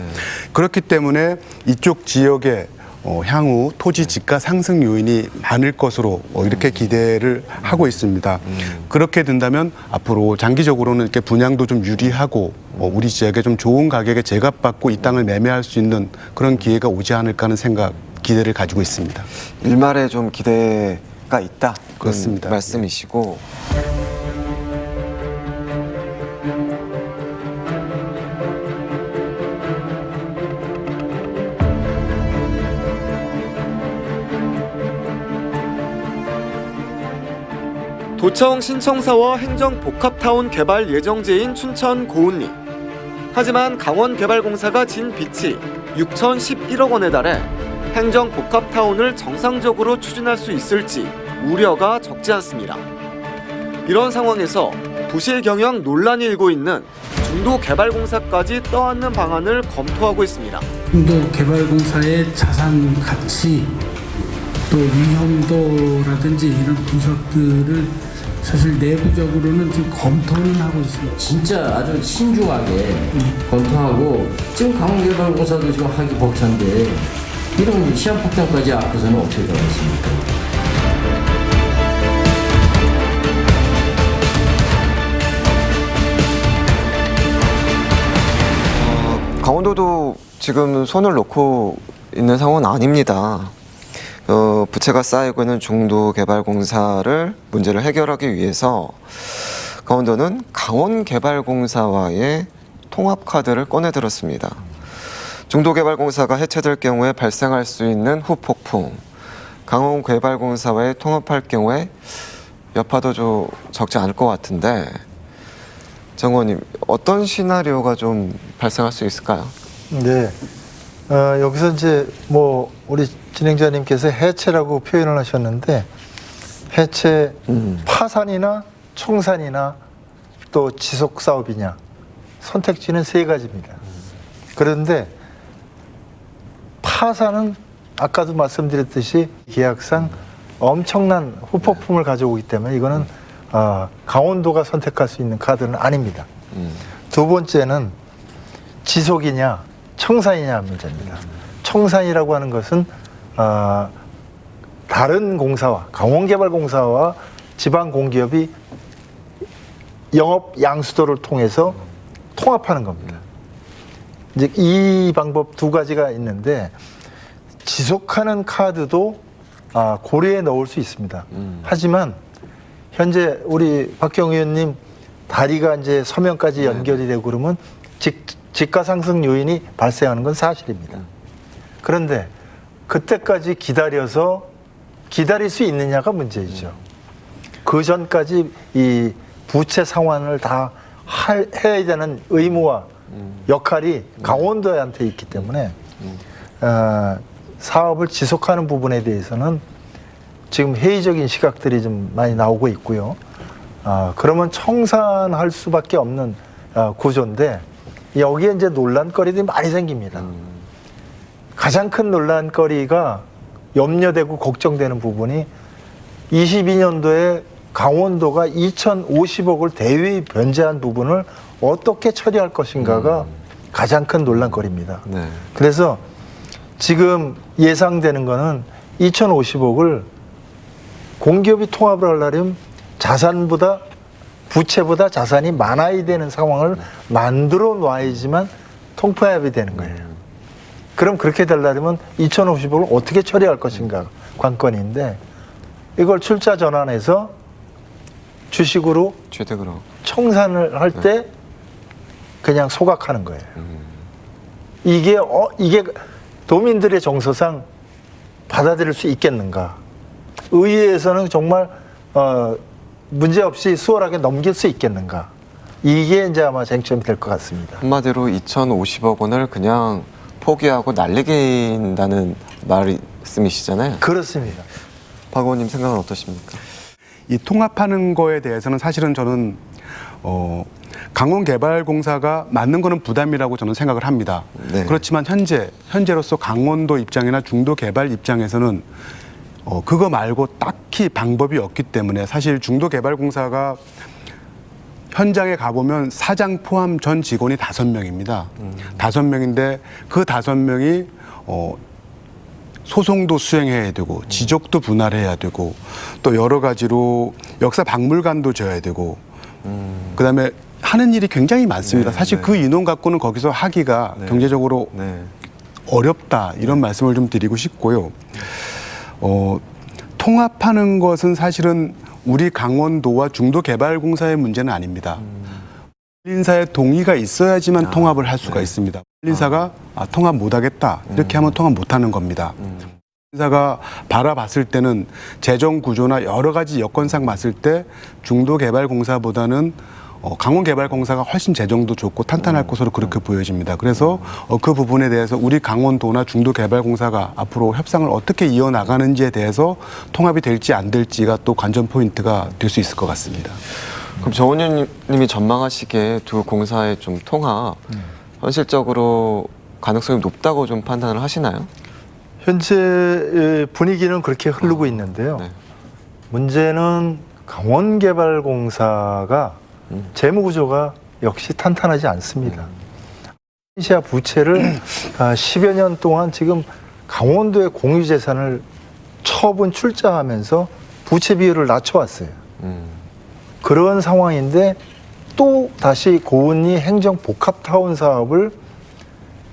Speaker 4: 그렇기 때문에 이쪽 지역에 향후 토지 지가 상승 요인이 많을 것으로 이렇게 기대를 하고 있습니다. 그렇게 된다면 앞으로 장기적으로는 이렇게 분양도 좀 유리하고 우리 지역에 좀 좋은 가격에 제값받고 이 땅을 매매할 수 있는 그런 기회가 오지 않을까 하는 기대를 가지고 있습니다.
Speaker 2: 일말에 좀 기대가 있다.
Speaker 4: 그렇습니다.
Speaker 2: 말씀이시고.
Speaker 5: 도청 신청사와 행정복합타운 개발 예정지인 춘천 고운리. 하지만 강원개발공사가 진 빚이 6,011억 원에 달해 행정복합타운을 정상적으로 추진할 수 있을지 우려가 적지 않습니다. 이런 상황에서 부실 경영 논란이 일고 있는 중도개발공사까지 떠안는 방안을 검토하고 있습니다.
Speaker 6: 중도개발공사의 자산 가치 또 위험도라든지 이런 분석들을 사실 내부적으로는 지금 검토는 하고 있습니다.
Speaker 7: 진짜 아주 신중하게 검토하고 지금 강원개발공사도 지금 하기 벅찬데 이런 시한폭탄까지 앞에서는 어떻게 들어갔습니까?
Speaker 2: 강원도도 지금 손을 놓고 있는 상황은 아닙니다. 부채가 쌓이고 있는 중도개발공사를 문제를 해결하기 위해서 강원도는 강원개발공사와의 통합카드를 꺼내들었습니다. 중도개발공사가 해체될 경우에 발생할 수 있는 후폭풍, 강원개발공사와의 통합할 경우에 여파도 좀 적지 않을 것 같은데 정 의원님, 어떤 시나리오가 좀 발생할 수 있을까요?
Speaker 3: 네. 여기서 이제 뭐 우리 진행자님께서 해체라고 표현을 하셨는데 해체, 파산이나 청산이나 또 지속 사업이냐 선택지는 세 가지입니다. 그런데 파산은 아까도 말씀드렸듯이 계약상 엄청난 후폭풍을 가져오기 때문에 이거는 강원도가 선택할 수 있는 카드는 아닙니다. 두 번째는 지속이냐 청산이냐 문제입니다. 청산이라고 하는 것은 다른 공사와 강원개발공사와 지방공기업이 영업 양수도를 통해서 통합하는 겁니다. 이제 이 방법 두 가지가 있는데 지속하는 카드도 고려에 넣을 수 있습니다. 하지만 현재 우리 박경 의원님 다리가 이제 서면까지 연결이 되고 그러면 지가 상승 요인이 발생하는 건 사실입니다. 그런데 그때까지 기다릴 수 있느냐가 문제이죠. 그 전까지 이 부채 상환을 다 해야 되는 의무와 역할이 강원도한테 있기 때문에 사업을 지속하는 부분에 대해서는 지금 회의적인 시각들이 좀 많이 나오고 있고요. 그러면 청산할 수밖에 없는 구조인데 여기에 이제 논란거리들이 많이 생깁니다. 가장 큰 논란거리가 염려되고 걱정되는 부분이 22년도에 강원도가 2,050억을 대위 변제한 부분을 어떻게 처리할 것인가가 가장 큰 논란거리입니다.
Speaker 2: 네.
Speaker 3: 그래서 지금 예상되는 거는 2,050억을 공기업이 통합을 하려면 부채보다 자산이 많아야 되는 상황을 만들어 놔야지만 통폐합이 되는 거예요. 그럼 그렇게 되려면 2,050억을 어떻게 처리할 것인가 관건인데 이걸 출자 전환해서 주식으로
Speaker 2: 취득으로
Speaker 3: 청산을 할 때 그냥 소각하는 거예요. 이게 도민들의 정서상 받아들일 수 있겠는가? 의회에서는 정말 문제 없이 수월하게 넘길 수 있겠는가? 이게 이제 아마 쟁점이 될 것 같습니다.
Speaker 2: 한마디로 2,050억 원을 그냥 포기하고 날리긴다는 말씀이시잖아요.
Speaker 3: 그렇습니다.
Speaker 2: 박 의원님 생각은 어떠십니까?
Speaker 4: 이 통합하는 거에 대해서는 사실은 저는 강원개발공사가 맞는 거는 부담이라고 저는 생각을 합니다.
Speaker 2: 네.
Speaker 4: 그렇지만 현재로서 강원도 입장이나 중도개발 입장에서는 그거 말고 딱히 방법이 없기 때문에 사실 중도개발공사가 현장에 가보면 사장 포함 전 직원이 5명입니다. 5명인데 그 5명이 소송도 수행해야 되고 지적도 분할해야 되고 또 여러 가지로 역사 박물관도 져야 되고 그다음에 하는 일이 굉장히 많습니다.
Speaker 2: 네,
Speaker 4: 사실
Speaker 2: 네.
Speaker 4: 그 인원 갖고는 거기서 하기가
Speaker 2: 네.
Speaker 4: 경제적으로
Speaker 2: 네.
Speaker 4: 어렵다 이런 말씀을 좀 드리고 싶고요. 통합하는 것은 사실은 우리 강원도와 중도개발공사의 문제는 아닙니다. 인사의 동의가 있어야지만 통합을 할 수가 있습니다. 인사가 통합 못하겠다 이렇게 하면 통합 못하는 겁니다. 인사가 바라봤을 때는 재정 구조나 여러 가지 여건상 봤을 때 중도개발공사보다는 강원개발공사가 훨씬 재정도 좋고 탄탄할 것으로 그렇게 보여집니다. 그래서 그 부분에 대해서 우리 강원도나 중도개발공사가 앞으로 협상을 어떻게 이어나가는지에 대해서 통합이 될지 안 될지가 또 관전 포인트가 될 수 있을 것 같습니다.
Speaker 2: 그럼 정 의원님이 전망하시기에 두 공사의 좀 통합 현실적으로 가능성이 높다고 좀 판단을 하시나요?
Speaker 3: 현재 분위기는 그렇게 흐르고 있는데요.
Speaker 2: 네. 문제는
Speaker 3: 강원개발공사가 재무구조가 역시 탄탄하지 않습니다. 시아 부채를 10여 년 동안 지금 강원도의 공유재산을 처분 출자하면서 부채 비율을 낮춰왔어요. 그런 상황인데 또 다시 고은리 행정복합타운 사업을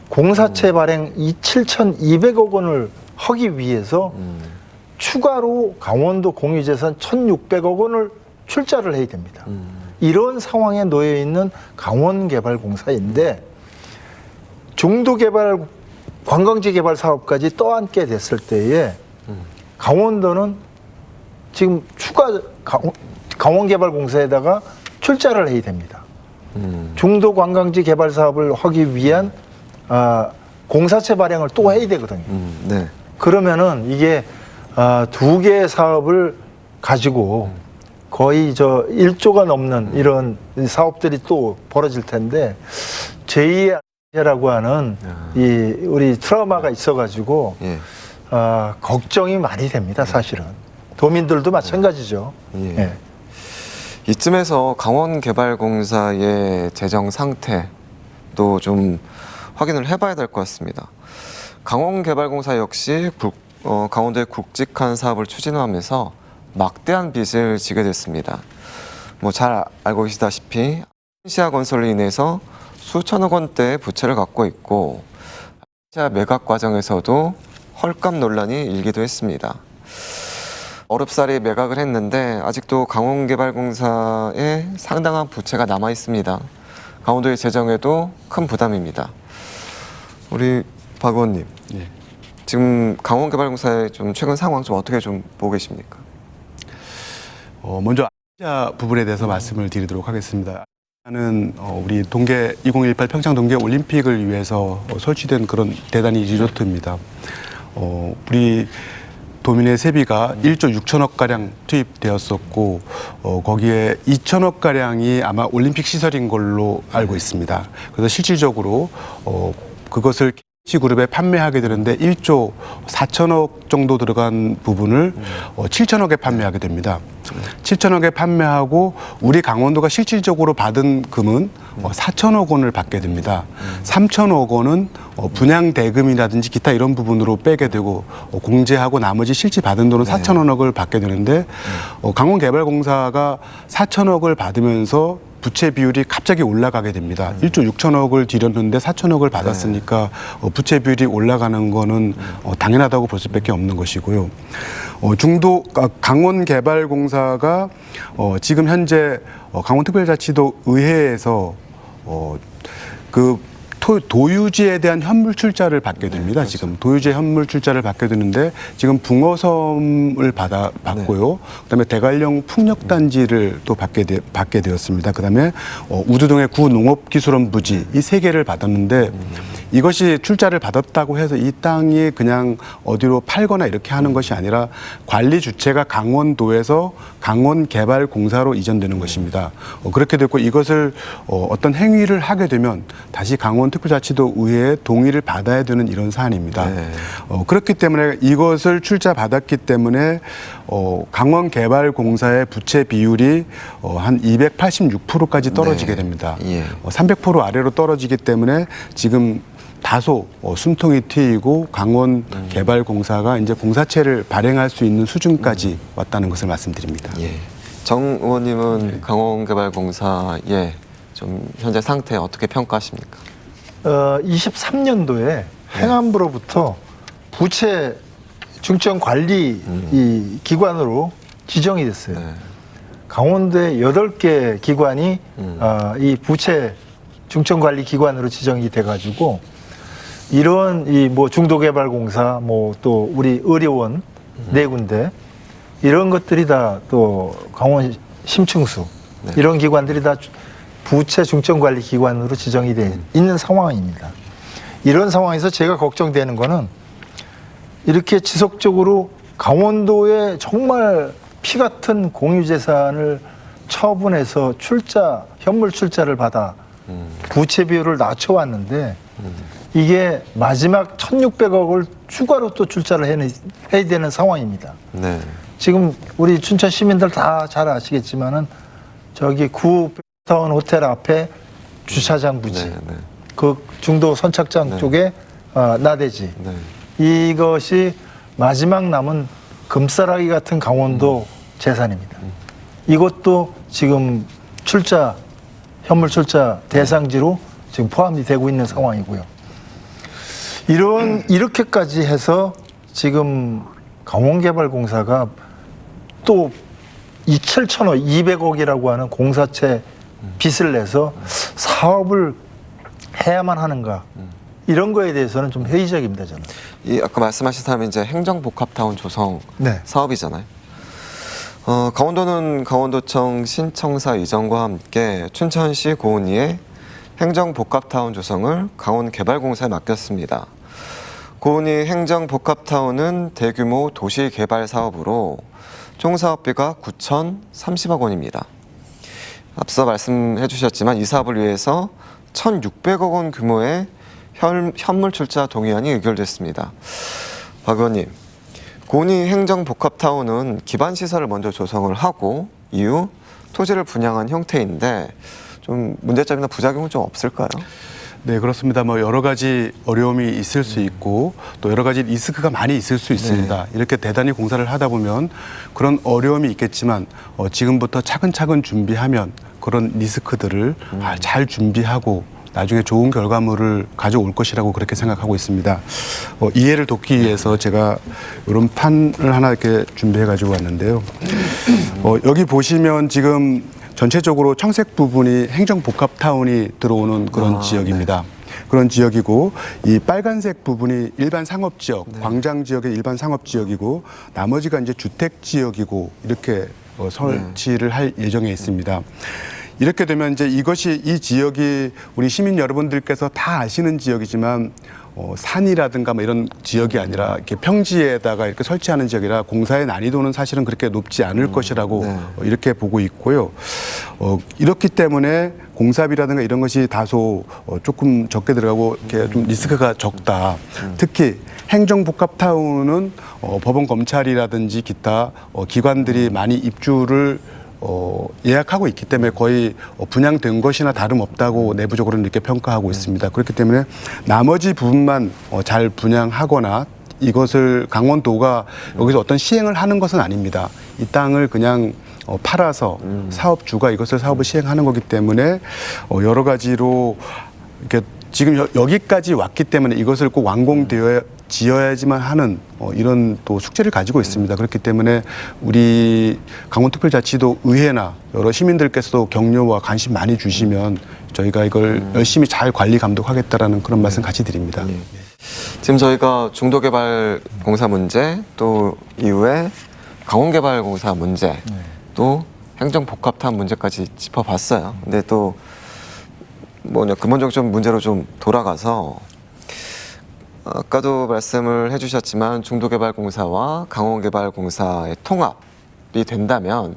Speaker 3: 공사채 발행 7,200억 원을 하기 위해서 추가로 강원도 공유재산 1,600억 원을 출자를 해야 됩니다. 이런 상황에 놓여 있는 강원개발공사인데 중도개발, 관광지 개발 사업까지 떠안게 됐을 때에 강원도는 지금 추가 강원개발공사에다가 출자를 해야 됩니다. 중도 관광지 개발 사업을 하기 위한 공사채 발행을 또 해야 되거든요.
Speaker 2: 네.
Speaker 3: 그러면은 이게 두 개의 사업을 가지고 거의 1조가 넘는 이런 사업들이 또 벌어질 텐데 제2라고 하는 이 우리 트라우마가 있어가지고
Speaker 2: 예.
Speaker 3: 걱정이 많이 됩니다. 사실은 도민들도 마찬가지죠.
Speaker 2: 예.
Speaker 3: 예.
Speaker 2: 이쯤에서 강원개발공사의 재정 상태도 좀 확인을 해봐야 될 것 같습니다. 강원개발공사 역시 강원도의 굵직한 사업을 추진하면서 막대한 빚을 지게 됐습니다. 뭐 잘 알고 계시다시피 시아건설로 인해서 수천억 원대의 부채를 갖고 있고 시아 매각 과정에서도 헐값 논란이 일기도 했습니다. 어렵사리 매각을 했는데 아직도 강원개발공사에 상당한 부채가 남아 있습니다. 강원도의 재정에도 큰 부담입니다. 우리 박 의원님,
Speaker 4: 예.
Speaker 2: 지금 강원개발공사의 좀 최근 상황 좀 어떻게 좀 보고 계십니까?
Speaker 4: 먼저 아시아 부분에 대해서 말씀을 드리도록 하겠습니다. 는 우리 동계 2018 평창 동계 올림픽을 위해서 설치된 그런 대단히 리조트입니다. 우리 도민의 세비가 1조 6천억 가량 투입되었었고 거기에 2천억 가량이 아마 올림픽 시설인 걸로 알고 있습니다. 그래서 실질적으로 그것을 KC그룹에 판매하게 되는데 1조 4천억 정도 들어간 부분을 7천억에 판매하게 됩니다. 7천억에 판매하고 우리 강원도가 실질적으로 받은 금은 4천억 원을 받게 됩니다. 3천억 원은 분양 대금이라든지 기타 이런 부분으로 빼게 되고 공제하고 나머지 실제 받은 돈은 4천억을 받게 되는데 강원개발공사가 4천억을 받으면서 부채 비율이 갑자기 올라가게 됩니다. 1조 6천억을 들였는데 4천억을 받았으니까 부채 비율이 올라가는 거는 당연하다고 볼 수밖에 없는 것이고요. 강원개발공사가 지금 현재 강원특별자치도 의회에서 그 도유지에 대한 현물 출자를 받게 됩니다.
Speaker 2: 그렇죠.
Speaker 4: 지금 도유지 현물 출자를 받게 되는데 지금 붕어섬을 받고요. 그다음에 대관령 풍력단지를 또 받게 되었습니다. 그다음에 우두동의 구농업기술원 부지 이 3개를 받았는데 이것이 출자를 받았다고 해서 이 땅이 그냥 어디로 팔거나 이렇게 하는 것이 아니라 관리 주체가 강원도에서 강원개발공사로 이전되는 것입니다. 그렇게 됐고 이것을 어떤 행위를 하게 되면 다시 강원특별자치도 의회의 동의를 받아야 되는 이런 사안입니다.
Speaker 2: 네.
Speaker 4: 그렇기 때문에 이것을 출자받았기 때문에 강원개발공사의 부채 비율이 한 286%까지 떨어지게 됩니다.
Speaker 2: 예.
Speaker 4: 300% 아래로 떨어지기 때문에 지금 다소 숨통이 트이고 강원개발공사가 이제 공사채를 발행할 수 있는 수준까지 왔다는 것을 말씀드립니다.
Speaker 2: 예. 정 의원님은 강원개발공사의 좀 현재 상태 어떻게 평가하십니까?
Speaker 3: 23년도에 행안부로부터 부채 중점 관리 이 기관으로 지정이 됐어요.
Speaker 2: 네.
Speaker 3: 강원도에 8개 기관이 이 부채 중점 관리 기관으로 지정이 돼가지고 이런 이 뭐 중도개발공사 뭐 또 우리 의료원 4군데 이런 것들이 다 또 강원 심층수
Speaker 2: 네.
Speaker 3: 이런 기관들이 다 부채 중점 관리 기관으로 지정이 돼 있는 상황입니다. 이런 상황에서 제가 걱정되는 거는 이렇게 지속적으로 강원도에 정말 피 같은 공유재산을 처분해서 현물 출자를 받아 부채 비율을 낮춰왔는데 이게 마지막 1,600억을 추가로 또 출자를 해야 되는 상황입니다.
Speaker 2: 네.
Speaker 3: 지금 우리 춘천 시민들 다 잘 아시겠지만은 저기 구타운 호텔 앞에 주차장 부지,
Speaker 2: 네, 네.
Speaker 3: 그 중도 선착장
Speaker 2: 네.
Speaker 3: 쪽에 나대지.
Speaker 2: 네.
Speaker 3: 이것이 마지막 남은 금싸라기 같은 강원도 재산입니다. 이것도 지금 현물 출자 대상지로 지금 포함이 되고 있는 상황이고요. 이렇게까지 해서 지금 강원개발공사가 또 7천억, 200억이라고 하는 공사채 빚을 내서 사업을 해야만 하는가. 이런 거에 대해서는 좀 회의적입니다, 저는.
Speaker 2: 이 아까 말씀하신 사람이 이제 행정복합타운 조성
Speaker 3: 네.
Speaker 2: 사업이잖아요. 강원도는 강원도청 신청사 이전과 함께 춘천시 고은리의 행정복합타운 조성을 강원개발공사에 맡겼습니다. 고은리 행정복합타운은 대규모 도시개발 사업으로 총 사업비가 9,030억 원입니다. 앞서 말씀해 주셨지만 이 사업을 위해서 1,600억 원 규모의 현물 출자 동의안이 의결됐습니다. 박 의원님, 고은리 행정복합타운은 기반시설을 먼저 조성을 하고 이후 토지를 분양한 형태인데 좀 문제점이나 부작용은 좀 없을까요?
Speaker 4: 네, 그렇습니다. 뭐 여러 가지 어려움이 있을 수 있고 또 여러 가지 리스크가 많이 있을 수 있습니다. 이렇게 대단히 공사를 하다 보면 그런 어려움이 있겠지만 지금부터 차근차근 준비하면 그런 리스크들을 잘 준비하고 나중에 좋은 결과물을 가져올 것이라고 그렇게 생각하고 있습니다. 이해를 돕기 위해서 제가 이런 판을 하나 이렇게 준비해 가지고 왔는데요. 여기 보시면 지금 전체적으로 청색 부분이 행정복합타운이 들어오는 그런 지역입니다. 그런 지역이고 이 빨간색 부분이 일반 상업지역, 광장지역의 일반 상업지역이고 나머지가 이제 주택지역이고 이렇게 설치를 할 예정에 있습니다. 이렇게 되면 이제 이 지역이 우리 시민 여러분들께서 다 아시는 지역이지만 산이라든가 뭐 이런 지역이 아니라 이렇게 평지에다가 이렇게 설치하는 지역이라 공사의 난이도는 사실은 그렇게 높지 않을 것이라고 이렇게 보고 있고요. 이렇기 때문에 공사비라든가 이런 것이 다소 조금 적게 들어가고 이렇게 좀 리스크가 적다. 특히 행정복합타운은 법원 검찰이라든지 기타 기관들이 많이 입주를 예약하고 있기 때문에 거의 분양된 것이나 다름없다고 내부적으로는 이렇게 평가하고 있습니다. 그렇기 때문에 나머지 부분만 잘 분양하거나 이것을 강원도가 여기서 어떤 시행을 하는 것은 아닙니다. 이 땅을 그냥 팔아서 사업주가 이것을 사업을 시행하는 거기 때문에 여러 가지로 이렇게 지금 여기까지 왔기 때문에 이것을 꼭 완공되어 지어야지만 하는 이런 또 숙제를 가지고 있습니다. 그렇기 때문에 우리 강원특별자치도 의회나 여러 시민들께서도 격려와 관심 많이 주시면 저희가 이걸 열심히 잘 관리 감독하겠다라는 그런 말씀 같이 드립니다.
Speaker 2: 지금 저희가 중도개발공사 문제 또 이후에 강원개발공사 문제 또 행정복합타운 문제까지 짚어봤어요. 근데 또 뭐냐 근본적 좀 문제로 좀 돌아가서 아까도 말씀을 해주셨지만 중도개발공사와 강원개발공사의 통합이 된다면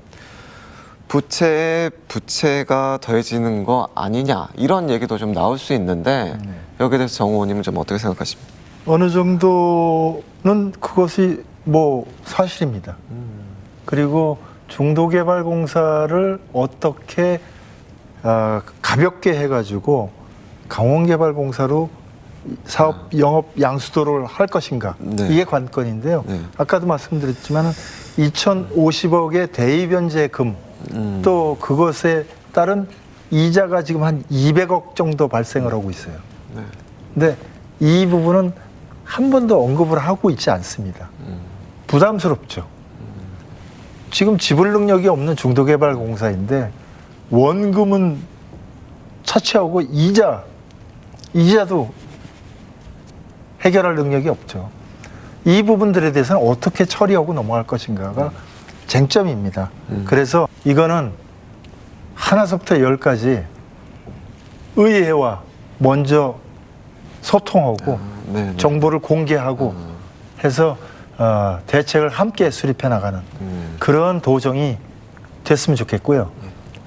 Speaker 2: 부채에 부채가 더해지는 거 아니냐 이런 얘기도 좀 나올 수 있는데 여기에 대해서 정 의원님은 좀 어떻게 생각하십니까?
Speaker 3: 어느 정도는 그것이 뭐 사실입니다. 그리고 중도개발공사를 어떻게 가볍게 해가지고 강원개발공사로 사업 영업 양수도를 할 것인가
Speaker 2: 네.
Speaker 3: 이게 관건인데요.
Speaker 2: 네.
Speaker 3: 아까도 말씀드렸지만 2,050억의 대입연재금 또 그것에 따른 이자가 지금 한 200억 정도 발생을 하고 있어요.
Speaker 2: 네.
Speaker 3: 근데 이 부분은 한 번도 언급을 하고 있지 않습니다. 부담스럽죠. 지금 지불 능력이 없는 중도개발공사인데 원금은 차치하고 이자도 해결할 능력이 없죠. 이 부분들에 대해서는 어떻게 처리하고 넘어갈 것인가가 쟁점입니다. 그래서 이거는 하나서부터 열까지 의회와 먼저 소통하고
Speaker 2: 네, 네.
Speaker 3: 정보를 공개하고 해서 대책을 함께 수립해 나가는 그런 도정이 됐으면 좋겠고요.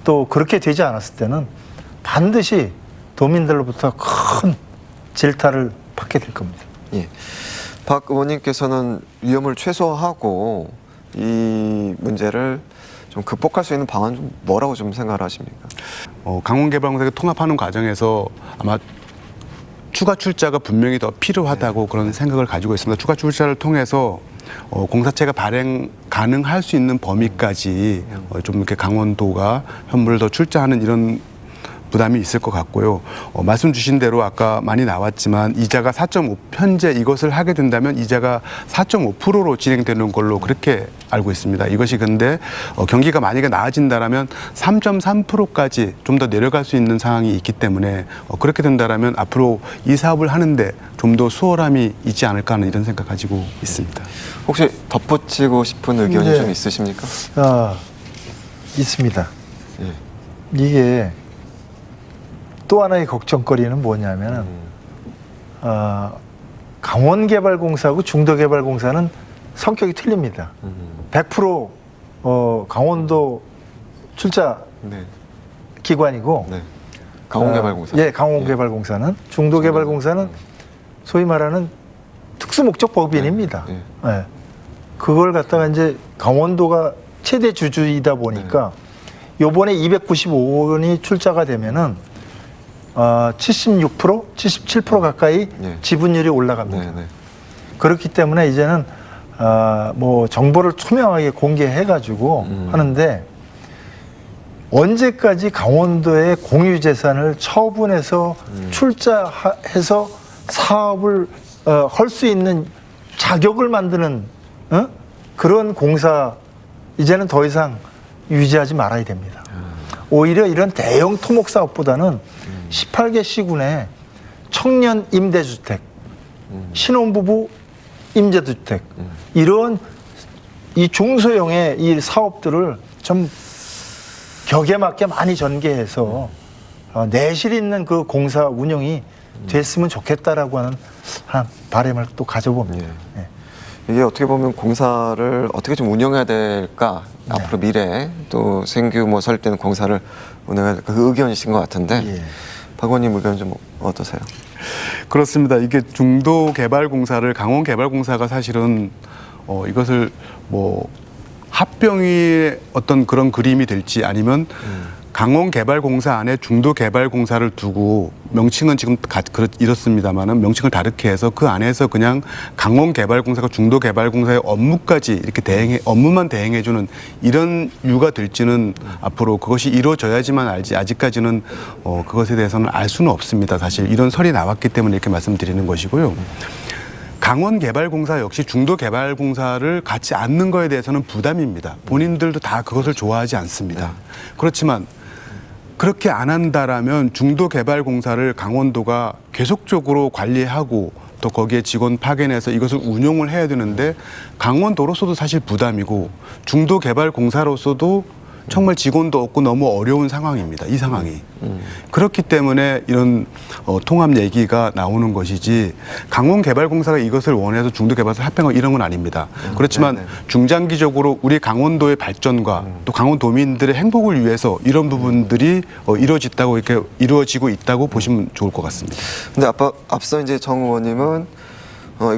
Speaker 3: 또 그렇게 되지 않았을 때는 반드시 도민들로부터 큰 질타를 받게 될 겁니다.
Speaker 2: 예. 박 의원님께서는 위험을 최소화하고 이 문제를 좀 극복할 수 있는 방안 좀 뭐라고 좀 생각을 하십니까?
Speaker 4: 강원개발공사가 통합하는 과정에서 아마 추가 출자가 분명히 더 필요하다고 그런 생각을 가지고 있습니다. 추가 출자를 통해서 공사체가 발행 가능할 수 있는 범위까지 좀 이렇게 강원도가 현물을 더 출자하는 이런 부담이 있을 것 같고요. 말씀 주신 대로 아까 많이 나왔지만 이자가 4.5 현재 이것을 하게 된다면 이자가 4.5%로 진행되는 걸로 그렇게 알고 있습니다. 이것이 근데 경기가 만약에 나아진다라면 3.3%까지 좀 더 내려갈 수 있는 상황이 있기 때문에 그렇게 된다라면 앞으로 이 사업을 하는데 좀 더 수월함이 있지 않을까 하는 이런 생각 가지고 있습니다.
Speaker 2: 혹시 덧붙이고 싶은 의견이
Speaker 3: 네.
Speaker 2: 좀 있으십니까?
Speaker 3: 있습니다.
Speaker 2: 예.
Speaker 3: 이게 또 하나의 걱정거리는 뭐냐면은 강원개발공사하고 중도개발공사는 성격이 틀립니다. 100% 강원도 출자
Speaker 2: 네.
Speaker 3: 기관이고
Speaker 2: 네. 강원개발공사.
Speaker 3: 예, 강원개발공사는 중도개발공사는 소위 말하는 특수목적법인입니다.
Speaker 2: 네.
Speaker 3: 예. 그걸 갖다가 이제 강원도가 최대 주주이다 보니까 요번에 295원이 출자가 되면은 76%, 77% 가까이
Speaker 2: 네.
Speaker 3: 지분율이 올라갑니다.
Speaker 2: 네, 네.
Speaker 3: 그렇기 때문에 이제는 뭐 정보를 투명하게 공개해가지고 하는데 언제까지 강원도의 공유재산을 처분해서 출자해서 사업을 할 수 있는 자격을 만드는 그런 공사 이제는 더 이상 유지하지 말아야 됩니다. 오히려 이런 대형 토목 사업보다는 18개 시군의 청년 임대주택, 신혼부부 임대주택 이런 이 중소형의 이 사업들을 좀 격에 맞게 많이 전개해서 내실 있는 그 공사 운영이 됐으면 좋겠다라고 하는 한 바람을 또 가져봅니다.
Speaker 2: 예. 이게 어떻게 보면 공사를 어떻게 좀 운영해야 될까 앞으로 미래에 또 생규모 설립되는 공사를 운영해야 될까 그 의견이신 것 같은데
Speaker 3: 예.
Speaker 2: 박 의원님 의견 좀 어떠세요?
Speaker 4: 그렇습니다. 이게 중도개발공사를 강원개발공사가 사실은 이것을 뭐 합병의 어떤 그런 그림이 될지 아니면 강원개발공사 안에 중도개발공사를 두고 명칭은 지금 이렇습니다만은 명칭을 다르게 해서 그 안에서 그냥 강원개발공사가 중도개발공사의 업무까지 이렇게 업무만 대행해주는 이런 이유가 될지는 앞으로 그것이 이루어져야지만 알지 아직까지는 그것에 대해서는 알 수는 없습니다. 사실 이런 설이 나왔기 때문에 이렇게 말씀드리는 것이고요. 강원개발공사 역시 중도개발공사를 갖지 않는 거에 대해서는 부담입니다. 본인들도 다 그것을 좋아하지 않습니다. 그렇지만 그렇게 안 한다라면 중도개발공사를 강원도가 계속적으로 관리하고 또 거기에 직원 파견해서 이것을 운용을 해야 되는데 강원도로서도 사실 부담이고 중도개발공사로서도 정말 직원도 없고 너무 어려운 상황입니다. 이 상황이. 그렇기 때문에 이런 통합 얘기가 나오는 것이지 강원개발공사가 이것을 원해서 중도개발사 합병을 이런 건 아닙니다. 그렇지만 중장기적으로 우리 강원도의 발전과 또 강원도민들의 행복을 위해서 이런 부분들이 이루어지고 있다고 보시면 좋을 것 같습니다.
Speaker 2: 근데 앞서 이제 정 의원님은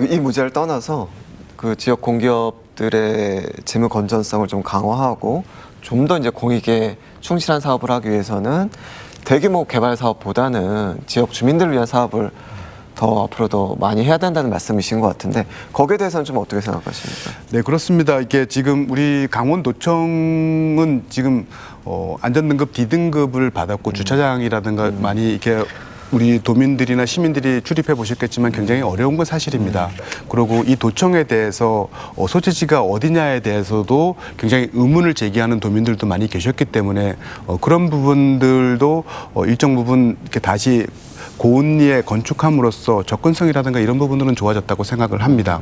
Speaker 2: 이 문제를 떠나서 그 지역 공기업들의 재무 건전성을 좀 강화하고 좀 더 이제 공익에 충실한 사업을 하기 위해서는 대규모 개발 사업보다는 지역 주민들을 위한 사업을 더 앞으로 더 많이 해야 된다는 말씀이신 것 같은데 거기에 대해서는 좀 어떻게 생각하십니까?
Speaker 4: 네, 그렇습니다. 이게 지금 우리 강원도청은 지금 안전등급 D등급을 받았고 주차장이라든가 많이 이렇게 우리 도민들이나 시민들이 출입해 보셨겠지만 굉장히 어려운 건 사실입니다. 그리고 이 도청에 대해서 소재지가 어디냐에 대해서도 굉장히 의문을 제기하는 도민들도 많이 계셨기 때문에 그런 부분들도 일정 부분 이렇게 다시 고온리에 건축함으로써 접근성이라든가 이런 부분들은 좋아졌다고 생각을 합니다.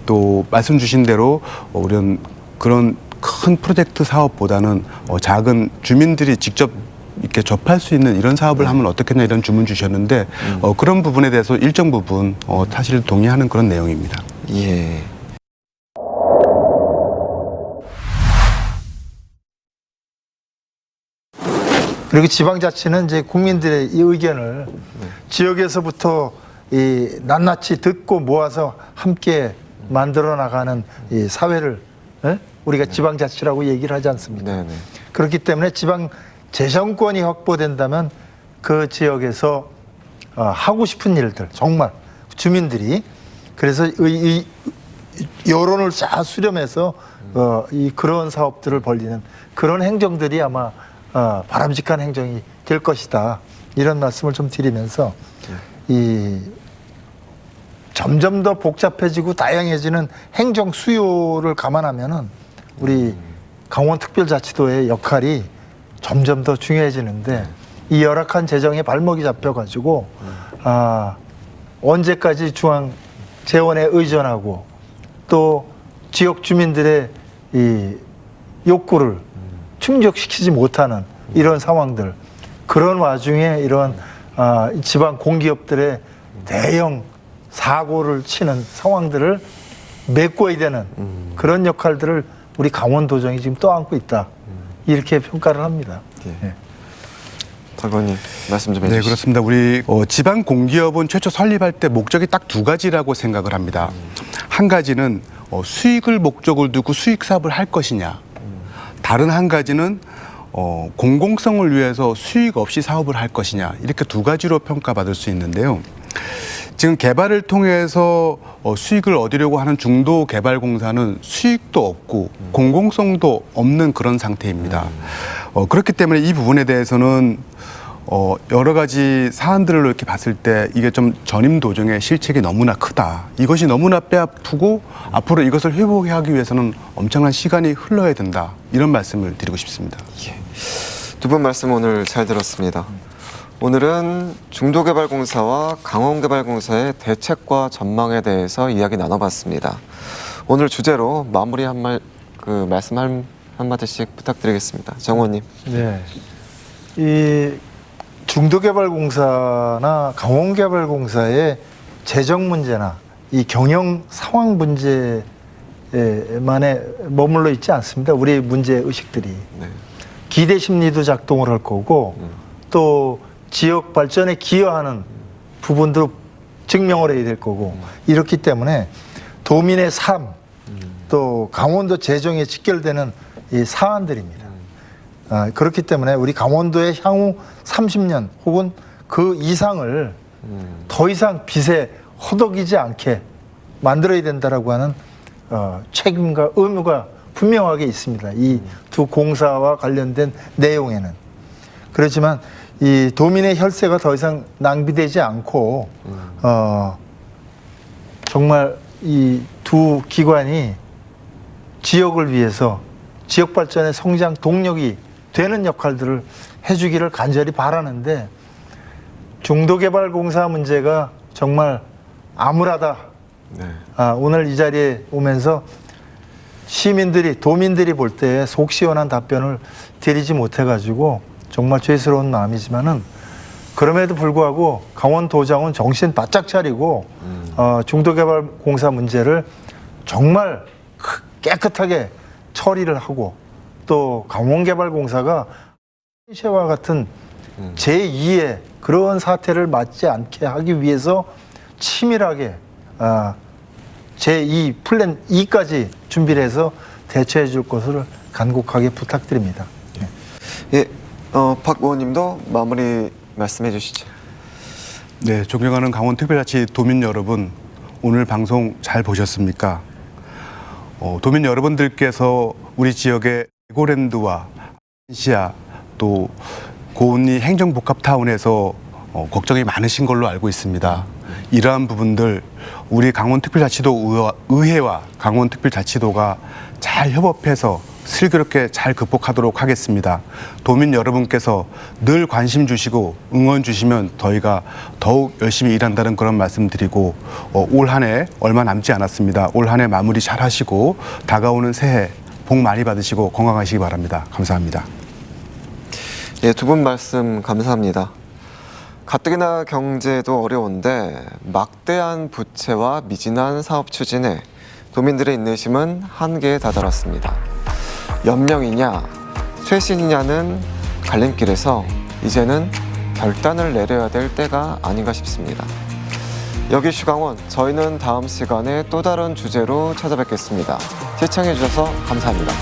Speaker 4: 또 말씀 주신 대로 우리는 그런 큰 프로젝트 사업보다는 작은 주민들이 직접 이렇게 접할 수 있는 이런 사업을 하면 어떻겠냐 이런 주문 주셨는데 그런 부분에 대해서 일정 부분 사실 동의하는 그런 내용입니다.
Speaker 2: 예.
Speaker 3: 그리고 지방자치는 이제 국민들의 이 의견을 지역에서부터 이 낱낱이 듣고 모아서 함께 만들어 나가는 이 사회를 우리가 지방자치라고 얘기를 하지 않습니까?
Speaker 2: 네네.
Speaker 3: 그렇기 때문에 지방 재정권이 확보된다면 그 지역에서 하고 싶은 일들 정말 주민들이 그래서 이 여론을 잘 수렴해서 이 그런 사업들을 벌리는 그런 행정들이 아마 바람직한 행정이 될 것이다 이런 말씀을 좀 드리면서 이 점점 더 복잡해지고 다양해지는 행정 수요를 감안하면은 우리 강원특별자치도의 역할이 점점 더 중요해지는데 이 열악한 재정에 발목이 잡혀가지고 언제까지 중앙 재원에 의존하고 또 지역 주민들의 이 욕구를 충족시키지 못하는 이런 상황들 그런 와중에 이런 지방 공기업들의 대형 사고를 치는 상황들을 메꿔야 되는 그런 역할들을 우리 강원도정이 지금 떠안고 있다. 이렇게 평가를 합니다.
Speaker 2: 예. 박 의원님 말씀 좀 해주시죠.
Speaker 4: 네, 그렇습니다. 우리 지방 공기업은 최초 설립할 때 목적이 딱 두 가지라고 생각을 합니다. 한 가지는 수익을 목적을 두고 수익 사업을 할 것이냐. 다른 한 가지는 공공성을 위해서 수익 없이 사업을 할 것이냐. 이렇게 두 가지로 평가받을 수 있는데요. 지금 개발을 통해서 수익을 얻으려고 하는 중도개발공사는 수익도 없고 공공성도 없는 그런 상태입니다. 그렇기 때문에 이 부분에 대해서는 여러 가지 사안들을 이렇게 봤을 때 이게 좀 전임 도정의 실책이 너무나 크다. 이것이 너무나 뼈아프고 앞으로 이것을 회복하기 위해서는 엄청난 시간이 흘러야 된다. 이런 말씀을 드리고 싶습니다.
Speaker 2: 예. 두 분 말씀 오늘 잘 들었습니다. 오늘은 중도개발공사와 강원개발공사의 대책과 전망에 대해서 이야기 나눠봤습니다. 오늘 주제로 마무리 말씀 한마디씩 부탁드리겠습니다. 정 의원님.
Speaker 3: 네. 이 중도개발공사나 강원개발공사의 재정 문제나 이 경영 상황 문제만에 머물러 있지 않습니다. 우리의 문제 의식들이.
Speaker 2: 네.
Speaker 3: 기대 심리도 작동을 할 거고 또 지역 발전에 기여하는 부분도 증명을 해야 될 거고 이렇기 때문에 도민의 삶 또 강원도 재정에 직결되는 이 사안들입니다. 그렇기 때문에 우리 강원도의 향후 30년 혹은 그 이상을 더 이상 빚에 허덕이지 않게 만들어야 된다라고 하는 책임과 의무가 분명하게 있습니다. 이 두 공사와 관련된 내용에는. 그렇지만 이 도민의 혈세가 더 이상 낭비되지 않고 정말 이 두 기관이 지역을 위해서 지역 발전의 성장 동력이 되는 역할들을 해주기를 간절히 바라는데 중도개발공사 문제가 정말 암울하다.
Speaker 2: 네.
Speaker 3: 오늘 이 자리에 오면서 시민들이 도민들이 볼 때 속 시원한 답변을 드리지 못해가지고 정말 죄스러운 마음이지만은 그럼에도 불구하고 강원도정은 정신 바짝 차리고 중도개발공사 문제를 정말 깨끗하게 처리를 하고 또 강원개발공사가 시와 같은 제2의 그런 사태를 맞지 않게 하기 위해서 치밀하게 제2 플랜 2까지 준비를 해서 대처해 줄 것을 간곡하게 부탁드립니다.
Speaker 2: 예, 박 의원님도 마무리 말씀해 주시죠.
Speaker 4: 네, 존경하는 강원특별자치 도민 여러분, 오늘 방송 잘 보셨습니까? 도민 여러분들께서 우리 지역의 에고랜드와 시야 또 고은리 행정복합타운에서 걱정이 많으신 걸로 알고 있습니다. 이러한 부분들 우리 강원특별자치도 의회와 강원특별자치도가 잘 협업해서 슬기롭게 잘 극복하도록 하겠습니다. 도민 여러분께서 늘 관심 주시고 응원 주시면 저희가 더욱 열심히 일한다는 그런 말씀 드리고 올 한 해 얼마 남지 않았습니다. 올 한 해 마무리 잘 하시고 다가오는 새해 복 많이 받으시고 건강하시기 바랍니다. 감사합니다.
Speaker 2: 예, 두 분 말씀 감사합니다. 가뜩이나 경제도 어려운데 막대한 부채와 미진한 사업 추진에 도민들의 인내심은 한계에 다다랐습니다. 연명이냐 쇄신이냐는 갈림길에서 이제는 결단을 내려야 될 때가 아닌가 싶습니다. 여기 슈강원, 저희는 다음 시간에 또 다른 주제로 찾아뵙겠습니다. 시청해 주셔서 감사합니다.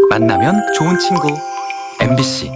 Speaker 1: 만나면 좋은 친구 MBC